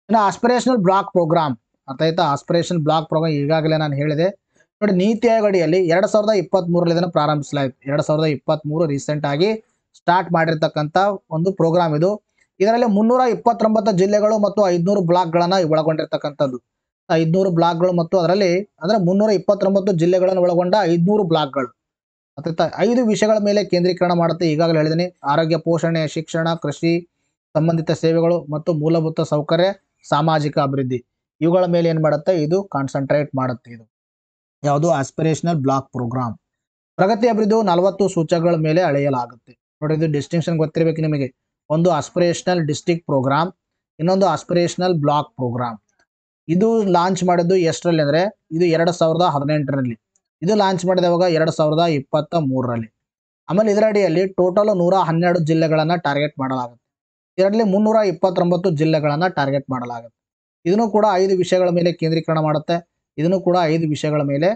ಇನ್ನು ಆಸ್ಪಿರೇಷನಲ್ ಬ್ಲಾಕ್ ಪ್ರೋಗ್ರಾಮ್ ಅರ್ಥ ಆಯ್ತಾ. ಆಸ್ಪಿರೇಷನ್ ಬ್ಲಾಕ್ ಪ್ರೋಗ್ರಾಮ್ ಈಗಾಗಲೇ ನಾನು ಹೇಳಿದೆ ನೋಡಿ. ನೀತಿ ಆಯೋಗ ಅಡಿಯಲ್ಲಿ 2023 ಇದನ್ನು ಪ್ರಾರಂಭಿಸಲಾಯಿತು. 2023 ರೀಸೆಂಟ್ ಆಗಿ ಸ್ಟಾರ್ಟ್ ಮಾಡಿರ್ತಕ್ಕಂಥ ಒಂದು ಪ್ರೋಗ್ರಾಮ್ ಇದು. ಇದರಲ್ಲಿ 329 ಜಿಲ್ಲೆಗಳು ಮತ್ತು 500 ಬ್ಲಾಕ್ಗಳನ್ನು ಒಳಗೊಂಡಿರ್ತಕ್ಕಂಥದ್ದು. 500 ಬ್ಲಾಕ್ಗಳು ಮತ್ತು ಅದರಲ್ಲಿ ಅಂದ್ರೆ 329 ಜಿಲ್ಲೆಗಳನ್ನು ಒಳಗೊಂಡ 500 ಬ್ಲಾಕ್ಗಳು. ಅಥವಾ 5 ವಿಷಯಗಳ ಮೇಲೆ ಕೇಂದ್ರೀಕರಣ ಮಾಡುತ್ತೆ. ಈಗಾಗಲೇ ಹೇಳಿದ್ದೀನಿ, ಆರೋಗ್ಯ, ಪೋಷಣೆ, ಶಿಕ್ಷಣ, ಕೃಷಿ ಸಂಬಂಧಿತ ಸೇವೆಗಳು ಮತ್ತು ಮೂಲಭೂತ ಸೌಕರ್ಯ, ಸಾಮಾಜಿಕ ಅಭಿವೃದ್ಧಿ, ಇವುಗಳ ಮೇಲೆ ಏನು ಮಾಡುತ್ತೆ, ಇದು ಕಾನ್ಸಂಟ್ರೇಟ್ ಮಾಡುತ್ತೆ. ಇದು ಯಾವುದು ಆಸ್ಪಿರೇಷನಲ್ ಬ್ಲಾಕ್ ಪ್ರೋಗ್ರಾಮ್. ಪ್ರಗತಿ ಅಭಿವೃದ್ಧಿಯು 40 ಸೂಚಕಗಳ ಮೇಲೆ ಅಳೆಯಲಾಗುತ್ತೆ. ನೋಡಿ, ಇದು ಡಿಸ್ಟಿಂಕ್ಷನ್ ಗೊತ್ತಿರಬೇಕು ನಿಮಗೆ. ಒಂದು ಆಸ್ಪಿರೇಷನಲ್ ಡಿಸ್ಟ್ರಿಕ್ಟ್ ಪ್ರೋಗ್ರಾಮ್, ಇನ್ನೊಂದು ಆಸ್ಪಿರೇಷನಲ್ ಬ್ಲಾಕ್ ಪ್ರೋಗ್ರಾಮ್. ಇದು ಲಾಂಚ್ ಮಾಡಿದ್ದು ಎಷ್ಟರಲ್ಲಿ ಅಂದರೆ ಇದು 2018ರಲ್ಲಿ. ಇದು ಲಾಂಚ್ ಮಾಡಿದವಾಗ 2023ರಲ್ಲಿ. ಆಮೇಲೆ ಇದರ ಅಡಿಯಲ್ಲಿ ಟೋಟಲ್ 112 ಜಿಲ್ಲೆಗಳನ್ನು ಟಾರ್ಗೆಟ್ ಮಾಡಲಾಗುತ್ತೆ. ಇದರಲ್ಲಿ 329 ಜಿಲ್ಲೆಗಳನ್ನು ಟಾರ್ಗೆಟ್ ಮಾಡಲಾಗುತ್ತೆ. ಇದನ್ನು ಕೂಡ 5 ವಿಷಯಗಳ ಮೇಲೆ ಕೇಂದ್ರೀಕರಣ ಮಾಡುತ್ತೆ. ಇದನ್ನು ಕೂಡ 5 ವಿಷಯಗಳ ಮೇಲೆ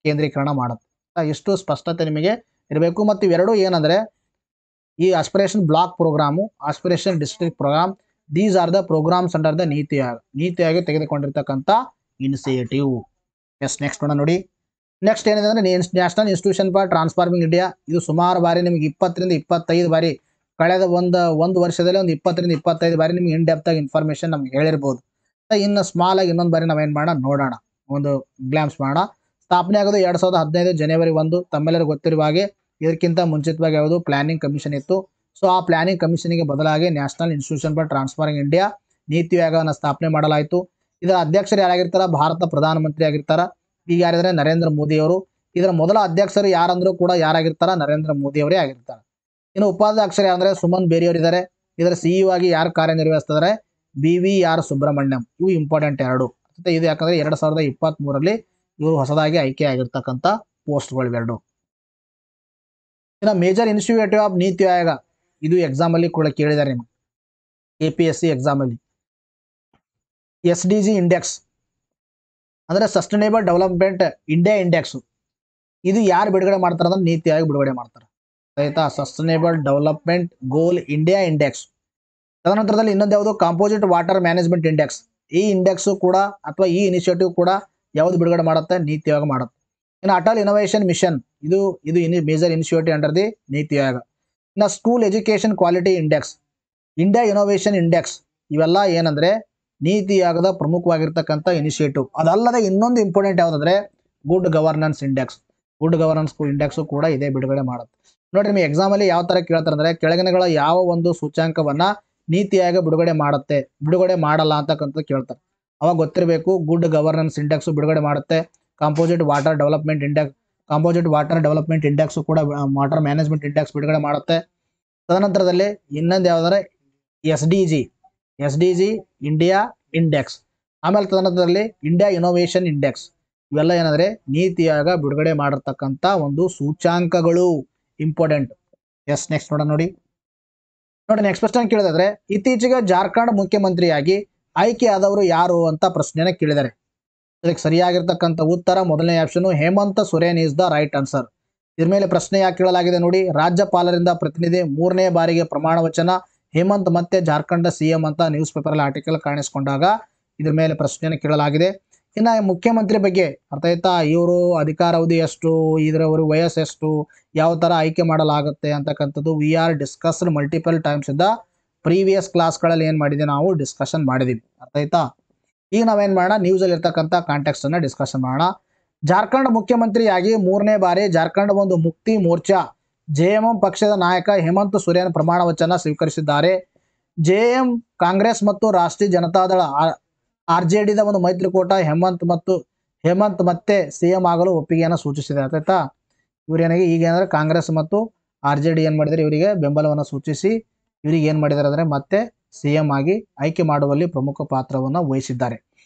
ಕೇಂದ್ರೀಕರಣ ಮಾಡುತ್ತೆ. ಇಷ್ಟು ಸ್ಪಷ್ಟತೆ ನಿಮಗೆ ಇರಬೇಕು. ಮತ್ತು ಇವೆರಡು ಏನಂದರೆ ಈ aspiration block programme, aspiration district programme, these are the programmes under the NITI Aayog. NITI Aayog ತೆಗೆದುಕೊಂಡಿರ್ತಕ್ಕಂಥ initiative. S, next ನೋಡೋಣ ನೋಡಿ. ನೆಕ್ಸ್ಟ್ ಏನಿದೆ ಅಂದರೆ national institution for transforming India. ಇದು ಸುಮಾರು ಬಾರಿ ನಿಮಗೆ 20ರಿಂದ 25 ಬಾರಿ ಕಳೆದ ಒಂದು ವರ್ಷದಲ್ಲಿ ಒಂದು 20ರಿಂದ 25 ಬಾರಿ ನಿಮ್ಗೆ ಇನ್ ಡೆಪ್ತ್ ಆಗಿ ಇನ್ಫಾರ್ಮೇಷನ್ ನಮ್ಗೆ ಹೇಳಿರ್ಬೋದು. ಇನ್ನು ಸ್ಮಾಲ್ ಆಗಿ ಇನ್ನೊಂದು ಬಾರಿ ನಾವೇನು ಮಾಡೋಣ ನೋಡೋಣ, ಒಂದು ಗ್ಲಾನ್ಸ್ ಮಾಡೋಣ. ಸ್ಥಾಪನೆ ಆಗೋದು 2015 ಜನವರಿ 1. ತಮ್ಮೆಲ್ಲರಿಗೂ ಗೊತ್ತಿರುವ ಹಾಗೆ ಇದಕ್ಕಿಂತ ಮುಂಚಿತವಾಗಿ ಯಾವುದು ಪ್ಲಾನಿಂಗ್ ಕಮಿಷನ್ ಇತ್ತು. ಸೊ ಆ ಪ್ಲಾನಿಂಗ್ ಕಮಿಷನ್ಗೆ ಬದಲಾಗಿ national institution for transforming India ನೀತಿ ಆಯೋಗವನ್ನು ಸ್ಥಾಪನೆ ಮಾಡಲಾಯಿತು. ಇದರ ಅಧ್ಯಕ್ಷರು ಯಾರಾಗಿರ್ತಾರ, ಭಾರತ ಪ್ರಧಾನಮಂತ್ರಿ ಆಗಿರ್ತಾರ. ಈಗ ಯಾರಿದ್ರೆ ನರೇಂದ್ರ ಮೋದಿ ಅವರು. ಇದರ ಮೊದಲ ಅಧ್ಯಕ್ಷರು ಯಾರಂದ್ರೂ ಕೂಡ ಯಾರಾಗಿರ್ತಾರ, ನರೇಂದ್ರ ಮೋದಿ ಅವರೇ ಆಗಿರ್ತಾರೆ. ಇನ್ನು ಉಪಾಧ್ಯಕ್ಷರು ಯಾರಂದ್ರೆ ಸುಮನ್ ಬೇರಿ ಅವರಿದ್ದಾರೆ. ಇದರ ಸಿಇಒ ಆಗಿ ಯಾರು ಕಾರ್ಯನಿರ್ವಹಿಸ್ತಿದ್ದಾರೆ, BVR ಸುಬ್ರಹ್ಮಣ್ಯಂ. ಇವು ಇಂಪಾರ್ಟೆಂಟ್ ಎರಡು. ಇದು ಯಾಕಂದ್ರೆ 2023ರಲ್ಲಿ ಇವರು ಹೊಸದಾಗಿ ಆಯ್ಕೆ ಆಗಿರ್ತಕ್ಕಂಥ ಪೋಸ್ಟ್ಗಳು ಇವೆರಡು. ಇನ್ನು major initiative of NITI Aayog, ಇದು ಎಕ್ಸಾಮ್ ಅಲ್ಲಿ ಕೂಡ ಕೇಳಿದ್ದಾರೆ ನಿಮಗೆ, APSC ಎಕ್ಸಾಮ್ ಅಲ್ಲಿ. SDG ಇಂಡೆಕ್ಸ್ ಅಂದ್ರೆ ಸಸ್ಟೈನೇಬಲ್ ಡೆವಲಪ್ಮೆಂಟ್ ಇಂಡಿಯಾ ಇಂಡೆಕ್ಸ್. ಇದು ಯಾರು ಬಿಡುಗಡೆ ಮಾಡ್ತಾರೆ ಅಂದ್ರೆ ನೀತಿ ಆಯೋಗ ಬಿಡುಗಡೆ ಮಾಡ್ತಾರೆ, ಆಯ್ತಾ. Sustainable development goal India index. ತದನಂತರದಲ್ಲಿ ಇನ್ನೊಂದು ಯಾವುದು, ಕಾಂಪೋಸಿಟ್ ವಾಟರ್ ಮ್ಯಾನೇಜ್ಮೆಂಟ್ ಇಂಡೆಕ್ಸ್. ಈ ಇಂಡೆಕ್ಸ್ ಕೂಡ ಅಥವಾ ಈ ಇನಿಷಿಯೇಟಿವ್ ಕೂಡ ಯಾವುದು ಬಿಡುಗಡೆ ಮಾಡುತ್ತೆ, ನೀತಿ ಆಯೋಗ ಮಾಡುತ್ತೆ. ಇನ್ನು ಅಟಲ್ ಇನೋವೇಷನ್ ಮಿಷನ್, ಇದು major initiative under the NITI Aayog. ಇನ್ನು school education quality index, India innovation index, ಇವೆಲ್ಲ ಏನಂದ್ರೆ ನೀತಿ ಆಯೋಗದ ಪ್ರಮುಖವಾಗಿರ್ತಕ್ಕಂಥ ಇನಿಷಿಯೇಟಿವ್. ಅದಲ್ಲದೆ ಇನ್ನೊಂದು ಇಂಪಾರ್ಟೆಂಟ್ ಯಾವುದಂದ್ರೆ good governance index. Good governance index ಕೂಡ ಇದೇ ಬಿಡುಗಡೆ ಮಾಡುತ್ತೆ. ನೋಡಿ, ನಿಮಗೆ ಎಕ್ಸಾಮ್ ಅಲ್ಲಿ ಯಾವ ತರ ಕೇಳ್ತಾರೆ ಅಂದ್ರೆ ಕೆಳಗಿನಗಳ ಯಾವ ಒಂದು ಸೂಚ್ಯಾಂಕವನ್ನ ನೀತಿ ಆಯೋಗ ಬಿಡುಗಡೆ ಮಾಡುತ್ತೆ, ಬಿಡುಗಡೆ ಮಾಡಲ್ಲ ಅಂತಕ್ಕಂಥದ್ದು ಕೇಳ್ತಾರೆ. ಅವಾಗ ಗೊತ್ತಿರಬೇಕು, ಗುಡ್ ಗವರ್ನೆನ್ಸ್ ಇಂಡೆಕ್ಸ್ ಬಿಡುಗಡೆ ಮಾಡುತ್ತೆ. ಕಾಂಪೋಸಿಟ್ ವಾಟರ್ ಡೆವಲಪ್ಮೆಂಟ್ ಇಂಡೆಕ್ಸ್ ಕೂಡ, ವಾಟರ್ ಮ್ಯಾನೇಜ್ಮೆಂಟ್ ಇಂಡೆಕ್ಸ್ ಬಿಡುಗಡೆ ಮಾಡುತ್ತೆ. ತದನಂತರದಲ್ಲಿ ಇನ್ನೊಂದು ಯಾವುದಂದ್ರೆ SDG ಇಂಡಿಯಾ ಇಂಡೆಕ್ಸ್. ಆಮೇಲೆ ತದನಂತರದಲ್ಲಿ ಇಂಡಿಯಾ ಇನೋವೇಷನ್ ಇಂಡೆಕ್ಸ್. ಇವೆಲ್ಲ ಏನಂದ್ರೆ ನೀತಿ ಆಯೋಗ ಬಿಡುಗಡೆ ಮಾಡಿರ್ತಕ್ಕಂಥ ಒಂದು ಸೂಚ್ಯಾಂಕಗಳು, ಇಂಪಾರ್ಟೆಂಟ್. ಎಸ್, ನೆಕ್ಸ್ಟ್ ನೋಡಿ. ನೆಕ್ಸ್ಟ್ ಪ್ರಶ್ನೆ ಕೇಳಿದ್ರೆ, ಇತ್ತೀಚೆಗೆ ಜಾರ್ಖಂಡ್ ಮುಖ್ಯಮಂತ್ರಿಯಾಗಿ ಆಯ್ಕೆ ಆದವರು ಯಾರು ಅಂತ ಪ್ರಶ್ನೆನ ಕೇಳಿದ್ದಾರೆ. ಇದಕ್ಕೆ ಸರಿಯಾಗಿರ್ತಕ್ಕಂಥ ಉತ್ತರ ಮೊದಲನೇ option Hemant Soren is the right answer. ಇದ್ರ ಮೇಲೆ ಪ್ರಶ್ನೆ ಯಾಕೆ ಕೇಳಲಾಗಿದೆ ನೋಡಿ, ರಾಜ್ಯಪಾಲರಿಂದ ಪ್ರತಿನಿಧಿ 3ನೇ ಬಾರಿಗೆ ಪ್ರಮಾಣ ವಚನ, ಹೇಮಂತ್ ಮತ್ತೆ ಜಾರ್ಖಂಡ್ CM ಅಂತ ನ್ಯೂಸ್ ಪೇಪರ್ ಅಲ್ಲಿ ಆರ್ಟಿಕಲ್ ಕಾಣಿಸ್ಕೊಂಡಾಗ ಇದ್ರ ಮೇಲೆ ಪ್ರಶ್ನೆಯನ್ನು ಕೇಳಲಾಗಿದೆ. ಇನ್ನು ಮುಖ್ಯಮಂತ್ರಿ ಬಗ್ಗೆ ಅರ್ಥ ಆಯ್ತಾ, ಇವರು ಅಧಿಕಾರಾವಧಿ ಎಷ್ಟು, ಇದರವರು ವಯಸ್ಸು ಎಷ್ಟು, ಯಾವ ತರ ಆಯ್ಕೆ ಮಾಡಲಾಗುತ್ತೆ ಅಂತಕ್ಕಂಥದ್ದು we are discussed multiple times in the previous ಕ್ಲಾಸ್ಗಳಲ್ಲಿ ಏನು ಮಾಡಿದೆ, ನಾವು ಡಿಸ್ಕಷನ್ ಮಾಡಿದೀವಿ. ಅರ್ಥ ಆಯ್ತಾ. ಈಗ ನಾವೇನ್ ಮಾಡೋಣ, ನ್ಯೂಸ್ ಅಲ್ಲಿ ಇರ್ತಕ್ಕಂಥ ಕಾಂಟೆಕ್ಸ್ಟ್ ಅನ್ನ ಡಿಸ್ಕಷನ್ ಮಾಡೋಣ. ಜಾರ್ಖಂಡ್ ಮುಖ್ಯಮಂತ್ರಿಯಾಗಿ 3ನೇ ಬಾರಿ ಜಾರ್ಖಂಡ್ ಒಂದು ಮುಕ್ತಿ ಮೋರ್ಚಾ JMM ಪಕ್ಷದ ನಾಯಕ ಹೇಮಂತ್ ಸೊರೇನ್ ಪ್ರಮಾಣ ವಚನ ಸ್ವೀಕರಿಸಿದ್ದಾರೆ. JM ಕಾಂಗ್ರೆಸ್ ಮತ್ತು ರಾಷ್ಟ್ರೀಯ ಜನತಾದಳ RJD ಒಂದು ಮೈತ್ರಿಕೂಟ ಹೇಮಂತ್ ಮತ್ತೆ CM ಆಗಲು ಒಪ್ಪಿಗೆಯನ್ನು ಸೂಚಿಸಿದೆ. ಆಯ್ತಾ. ಇವ್ರೇನಾಗಿ ಈಗ ಏನಂದ್ರೆ ಕಾಂಗ್ರೆಸ್ ಮತ್ತು RJD ಏನ್ ಮಾಡಿದರೆ ಇವರಿಗೆ ಬೆಂಬಲವನ್ನು ಸೂಚಿಸಿ ಇವರಿಗೆ ಏನ್ ಮಾಡಿದ್ದಾರೆ ಅಂದ್ರೆ ಮತ್ತೆ CM ಆಗಿ ಆಯ್ಕೆ ಮಾಡುವಲ್ಲಿ ಪ್ರಮುಖ ಪಾತ್ರವನ್ನು ವಹಿಸಿದ್ದಾರೆ.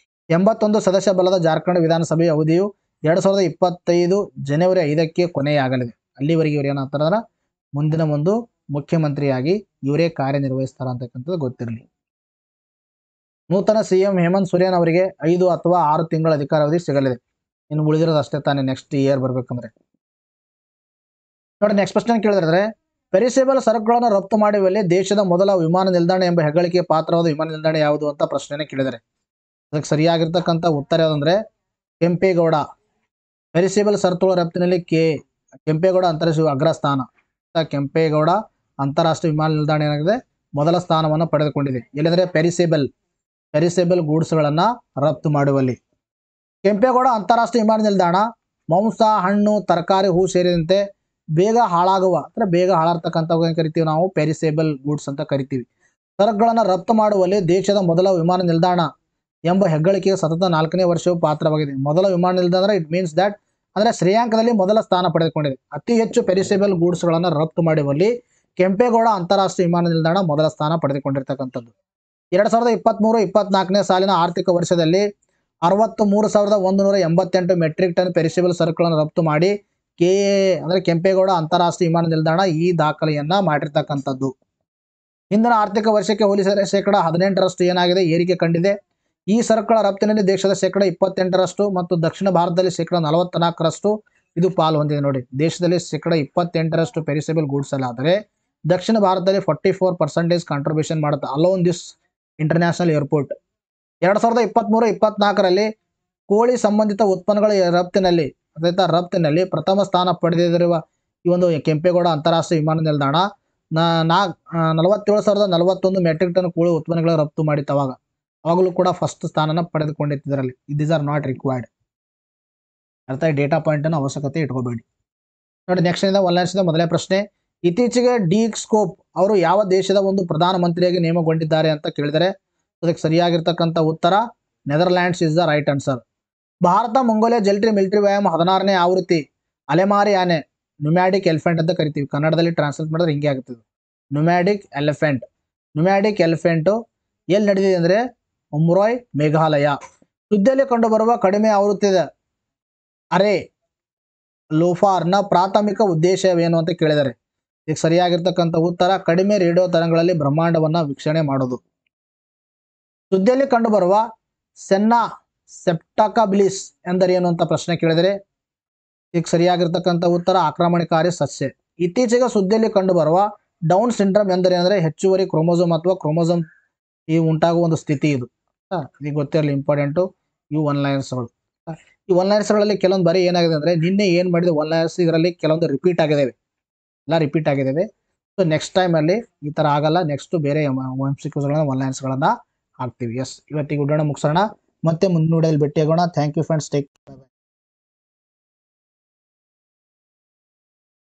81 ಸದಸ್ಯ ಬಲದ ಜಾರ್ಖಂಡ್ ವಿಧಾನಸಭೆಯ ಅವಧಿಯು 2025 ಜನವರಿ 5ಕ್ಕೆ ಕೊನೆಯಾಗಲಿದೆ. ಅಲ್ಲಿವರೆಗೆ ಇವ್ರು ಏನಂತಾರ, ಮುಂದಿನ ಒಂದು ಮುಖ್ಯಮಂತ್ರಿಯಾಗಿ ಇವರೇ ಕಾರ್ಯನಿರ್ವಹಿಸ್ತಾರ ಅಂತಕ್ಕಂಥದ್ದು ಗೊತ್ತಿರಲಿ. ನೂತನ CM ಹೇಮಂತ್ ಸೊರೇನ್ ಅವರಿಗೆ 5 ಅಥವಾ 6 ತಿಂಗಳ ಅಧಿಕಾರಾವಧಿ ಸಿಗಲಿದೆ. ಇನ್ನು ಉಳಿದಿರೋದು ಅಷ್ಟೇ ತಾನೇ ನೆಕ್ಸ್ಟ್ ಇಯರ್ ಬರ್ಬೇಕಂದ್ರೆ. ನೋಡಿ ನೆಕ್ಸ್ಟ್ ಪ್ರಶ್ನೆ ಕೇಳಿದ್ರೆ, ಪೆರಿಸೇಬಲ್ ಸರಕುಗಳನ್ನು ರಫ್ತು ಮಾಡುವಲ್ಲಿ ದೇಶದ ಮೊದಲ ವಿಮಾನ ನಿಲ್ದಾಣ ಎಂಬ ಹೆಗ್ಗಳಿಕೆ ಪಾತ್ರವಾದ ವಿಮಾನ ನಿಲ್ದಾಣ ಯಾವುದು ಅಂತ ಪ್ರಶ್ನೆನೇ ಕೇಳಿದರೆ, ಅದಕ್ಕೆ ಸರಿಯಾಗಿರ್ತಕ್ಕಂಥ ಉತ್ತರ ಯಾವುದಂದ್ರೆ ಕೆಂಪೇಗೌಡ. ಪೆರಿಸೇಬಲ್ ಸರಕುಗಳ ರಫ್ತಿನಲ್ಲಿ ಕೆಂಪೇಗೌಡ ಅಂತಾರಾಷ್ಟ್ರೀಯ ಅಗ್ರಸ್ಥಾನ. ಕೆಂಪೇಗೌಡ ಅಂತಾರಾಷ್ಟ್ರೀಯ ವಿಮಾನ ನಿಲ್ದಾಣ ಏನಾಗಿದೆ, ಮೊದಲ ಸ್ಥಾನವನ್ನು ಪಡೆದುಕೊಂಡಿದೆ. ಎಲ್ಲಿಂದ್ರೆ ಪೆರಿಸೇಬಲ್ ಗೂಡ್ಸ್ಗಳನ್ನು ರಫ್ತು ಮಾಡುವಲ್ಲಿ. ಕೆಂಪೇಗೌಡ ಅಂತಾರಾಷ್ಟ್ರೀಯ ವಿಮಾನ ನಿಲ್ದಾಣ ಮಾಂಸ, ಹಣ್ಣು, ತರಕಾರಿ, ಹೂ ಸೇರಿದಂತೆ ಬೇಗ ಹಾಳಾಗುವ ಅಂದರೆ ಬೇಗ ಹಾಳಾಗ್ತಕ್ಕಂಥವು ಏನು ಕರಿತೀವಿ ನಾವು ಪೆರಿಸೇಬಲ್ ಗೂಡ್ಸ್ ಅಂತ ಕರಿತೀವಿ. ಸರಕುಗಳನ್ನು ರಫ್ತು ಮಾಡುವಲ್ಲಿ ದೇಶದ ಮೊದಲ ವಿಮಾನ ನಿಲ್ದಾಣ ಎಂಬ ಹೆಗ್ಗಳಿಕೆಗೆ ಸತತ 4ನೇ ವರ್ಷವೂ ಪಾತ್ರವಾಗಿದೆ. ಮೊದಲ ವಿಮಾನ ನಿಲ್ದಾಣ ಇಟ್ ಮೀನ್ಸ್ ದ್ಯಾಟ್ ಅಂದರೆ ಶ್ರೇಯಾಂಕದಲ್ಲಿ ಮೊದಲ ಸ್ಥಾನ ಪಡೆದುಕೊಂಡಿದೆ. ಅತಿ ಹೆಚ್ಚು ಪೆರಿಸೇಬಲ್ ಗೂಡ್ಸ್ಗಳನ್ನು ರಫ್ತು ಮಾಡುವಲ್ಲಿ ಕೆಂಪೇಗೌಡ ಅಂತಾರಾಷ್ಟ್ರೀಯ ವಿಮಾನ ನಿಲ್ದಾಣ ಮೊದಲ ಸ್ಥಾನ ಪಡೆದುಕೊಂಡಿರ್ತಕ್ಕಂಥದ್ದು. 2023-24ನೇ ಸಾಲಿನ ಆರ್ಥಿಕ ವರ್ಷದಲ್ಲಿ 63,188 ಮೆಟ್ರಿಕ್ ಟನ್ ಪೆರಿಸೇಬಲ್ ಸರಕುಗಳನ್ನು ರಫ್ತು ಮಾಡಿ ಅಂದರೆ ಕೆಂಪೇಗೌಡ ಅಂತಾರಾಷ್ಟ್ರೀಯ ವಿಮಾನ ನಿಲ್ದಾಣ ಈ ದಾಖಲೆಯನ್ನ ಮಾಡಿರ್ತಕ್ಕಂಥದ್ದು. ಹಿಂದಿನ ಆರ್ಥಿಕ ವರ್ಷಕ್ಕೆ ಹೋಲಿಸಿದರೆ ಶೇಕಡ 18ರಷ್ಟು ಏನಾಗಿದೆ, ಏರಿಕೆ ಕಂಡಿದೆ. ಈ ಸರಕುಗಳ ರಫ್ತಿನಲ್ಲಿ ದೇಶದ ಶೇಕಡ 28ರಷ್ಟು ಮತ್ತು ದಕ್ಷಿಣ ಭಾರತದಲ್ಲಿ ಶೇಕಡ 44ರಷ್ಟು ಇದು ಪಾಲು ಹೊಂದಿದೆ. ನೋಡಿ, ದೇಶದಲ್ಲಿ ಶೇಕಡ 28ರಷ್ಟು ಪೆರಿಸೇಬಲ್ ಗೂಡ್ಸ್ ಅಲ್ಲ, ಆದರೆ ದಕ್ಷಿಣ ಭಾರತದಲ್ಲಿ 44% ಕಾಂಟ್ರಿಬ್ಯೂಷನ್ ಮಾಡುತ್ತೆ ಅಲೋನ್ ದಿಸ್ ಇಂಟರ್ನ್ಯಾಷನಲ್ ಏರ್ಪೋರ್ಟ್. 2023-24ರಲ್ಲಿ ಕೋಳಿ ಸಂಬಂಧಿತ ಉತ್ಪನ್ನಗಳ ರಫ್ತಿನಲ್ಲಿ ಪ್ರಥಮ ಸ್ಥಾನ ಪಡೆದಿರುವ ಈ ಒಂದು ಕೆಂಪೇಗೌಡ ಅಂತಾರಾಷ್ಟ್ರೀಯ ವಿಮಾನ ನಿಲ್ದಾಣ 47,041 ಮೆಟ್ರಿಕ್ ಟನ್ ಕೋಳಿ ಉತ್ಪನ್ನಗಳ ರಫ್ತು ಮಾಡಿತ್ತು. ಅವಾಗಲೂ ಕೂಡ ಫಸ್ಟ್ ಸ್ಥಾನನ ಪಡೆದುಕೊಂಡಿತ್ತು. ಇದರಲ್ಲಿ ದೀಸ್ ಆರ್ ನಾಟ್ ರಿಕ್ವೈರ್ಡ್. ಅರ್ಥ, ಡೇಟಾ ಪಾಯಿಂಟ್ ಅನ್ನು ಅವಶ್ಯಕತೆ ಇಟ್ಕೋಬೇಡಿ. ನೋಡಿ ನೆಕ್ಸ್ಟ್ ಒನ್ಲೈನ್ಸ್ ಮೊದಲನೇ ಪ್ರಶ್ನೆ, ಇತ್ತೀಚೆಗೆ ಡಿ ಸ್ಕೋಪ್ ಅವರು ಯಾವ ದೇಶದ ಒಂದು ಪ್ರಧಾನಮಂತ್ರಿಯಾಗಿ ನೇಮಕಗೊಂಡಿದ್ದಾರೆ ಅಂತ ಕೇಳಿದರೆ ಅದಕ್ಕೆ ಸರಿಯಾಗಿರ್ತಕ್ಕಂಥ ಉತ್ತರ Netherlands is the right answer. Bharat Mongolia military ವ್ಯಾಯಾಮ 16ನೇ ಆವೃತ್ತಿ ಅಲೆಮಾರಿ ಆನೆ ನ್ಯೂಮ್ಯಾಡಿಕ್ ಎಲಿಫೆಂಟ್ ಅಂತ ಕರಿತೀವಿ. ಕನ್ನಡದಲ್ಲಿ ಟ್ರಾನ್ಸ್ಲೇಟ್ ಮಾಡಿದ್ರೆ ಹಿಂಗೆ ಆಗುತ್ತದೆ, ನ್ಯೂಮ್ಯಾಡಿಕ್ ಎಲಿಫೆಂಟು ಎಲ್ಲಿ ನಡೆದಿದೆ ಅಂದರೆ ಉಮ್ರಾಯ್, ಮೇಘಾಲಯ. ಸುದ್ದಿಯಲ್ಲಿ ಕಂಡುಬರುವ ಕಡಿಮೆ ಆವೃತ್ತಿದ ಅರೆ ಲೋಫಾರ್ನ ಪ್ರಾಥಮಿಕ ಉದ್ದೇಶವೇನು ಅಂತ ಕೇಳಿದರೆ ಇದಕ್ಕೆ ಸರಿಯಾಗಿರ್ತಕ್ಕಂಥ ಉತ್ತರ ಕಡಿಮೆ ರೇಡಿಯೋ ತರಂಗಗಳಲ್ಲಿ ಬ್ರಹ್ಮಾಂಡವನ್ನು ವೀಕ್ಷಣೆ ಮಾಡೋದು. ಸುದ್ದಿಯಲ್ಲಿ ಕಂಡುಬರುವ ಸೆನ್ನಾ ಸೆಪ್ಟಕಬಿಲಿಸ್ ಎಂದರೇನು ಅಂತ ಪ್ರಶ್ನೆ ಕೇಳಿದರೆ ಇದಕ್ಕೆ ಸರಿಯಾಗಿರ್ತಕ್ಕಂಥ ಉತ್ತರ ಆಕ್ರಮಣಕಾರಿ ಸಸ್ಯ. ಇತ್ತೀಚೆಗೆ ಸುದ್ದಿಯಲ್ಲಿ ಕಂಡುಬರುವ ಡೌನ್ ಸಿಂಡ್ರೋಮ್ ಎಂದರೇನೆಂದರೆ ಹೆಚ್ಚುವರಿ ಕ್ರೋಮೋಸೋಮ್ ಅಥವಾ ಕ್ರೋಮೋಸೋಮ್ ಈ ಉಂಟಾಗುವ ಒಂದು ಸ್ಥಿತಿ. ಇದು ಇದಕ್ಕೆ ಗೊತ್ತಿರಲಿ, ಇಂಪಾರ್ಟೆಂಟು. ಈ ಒನ್ಲೈನರ್ಸ್ಗಳು ಈ ಒನ್ಲೈನರ್ಸ್ಗಳಲ್ಲಿ ಕೆಲವೊಂದು ಬಾರಿ ಏನಾಗಿದೆ ಅಂದರೆ ನಿನ್ನೆ ಏನು ಮಾಡಿದೆ ಒನ್ಲೈನರ್ಸ್ ಇದರಲ್ಲಿ ಕೆಲವೊಂದು ರಿಪೀಟ್ ಆಗಿದ್ದಾವೆ. ಸೊ ನೆಕ್ಸ್ಟ್ ಟೈಮಲ್ಲಿ ಈ ಥರ ಆಗಲ್ಲ. ನೆಕ್ಸ್ಟ್ ಬೇರೆ MCQಸ್ಗಳನ್ನ ಒನ್ಲೈನ್ಸ್ಗಳನ್ನು ಹಾಕ್ತೀವಿ. ಎಸ್, ಇವತ್ತಿಗೆ ಉಡೋಣ ಮುಗಿಸೋಣ, ಮತ್ತೆ ಮುಂದಿನ ವಿಡಿಯೋದಲ್ಲಿ ಭೇಟಿಯಾಗೋಣ. Thank you friends, take care.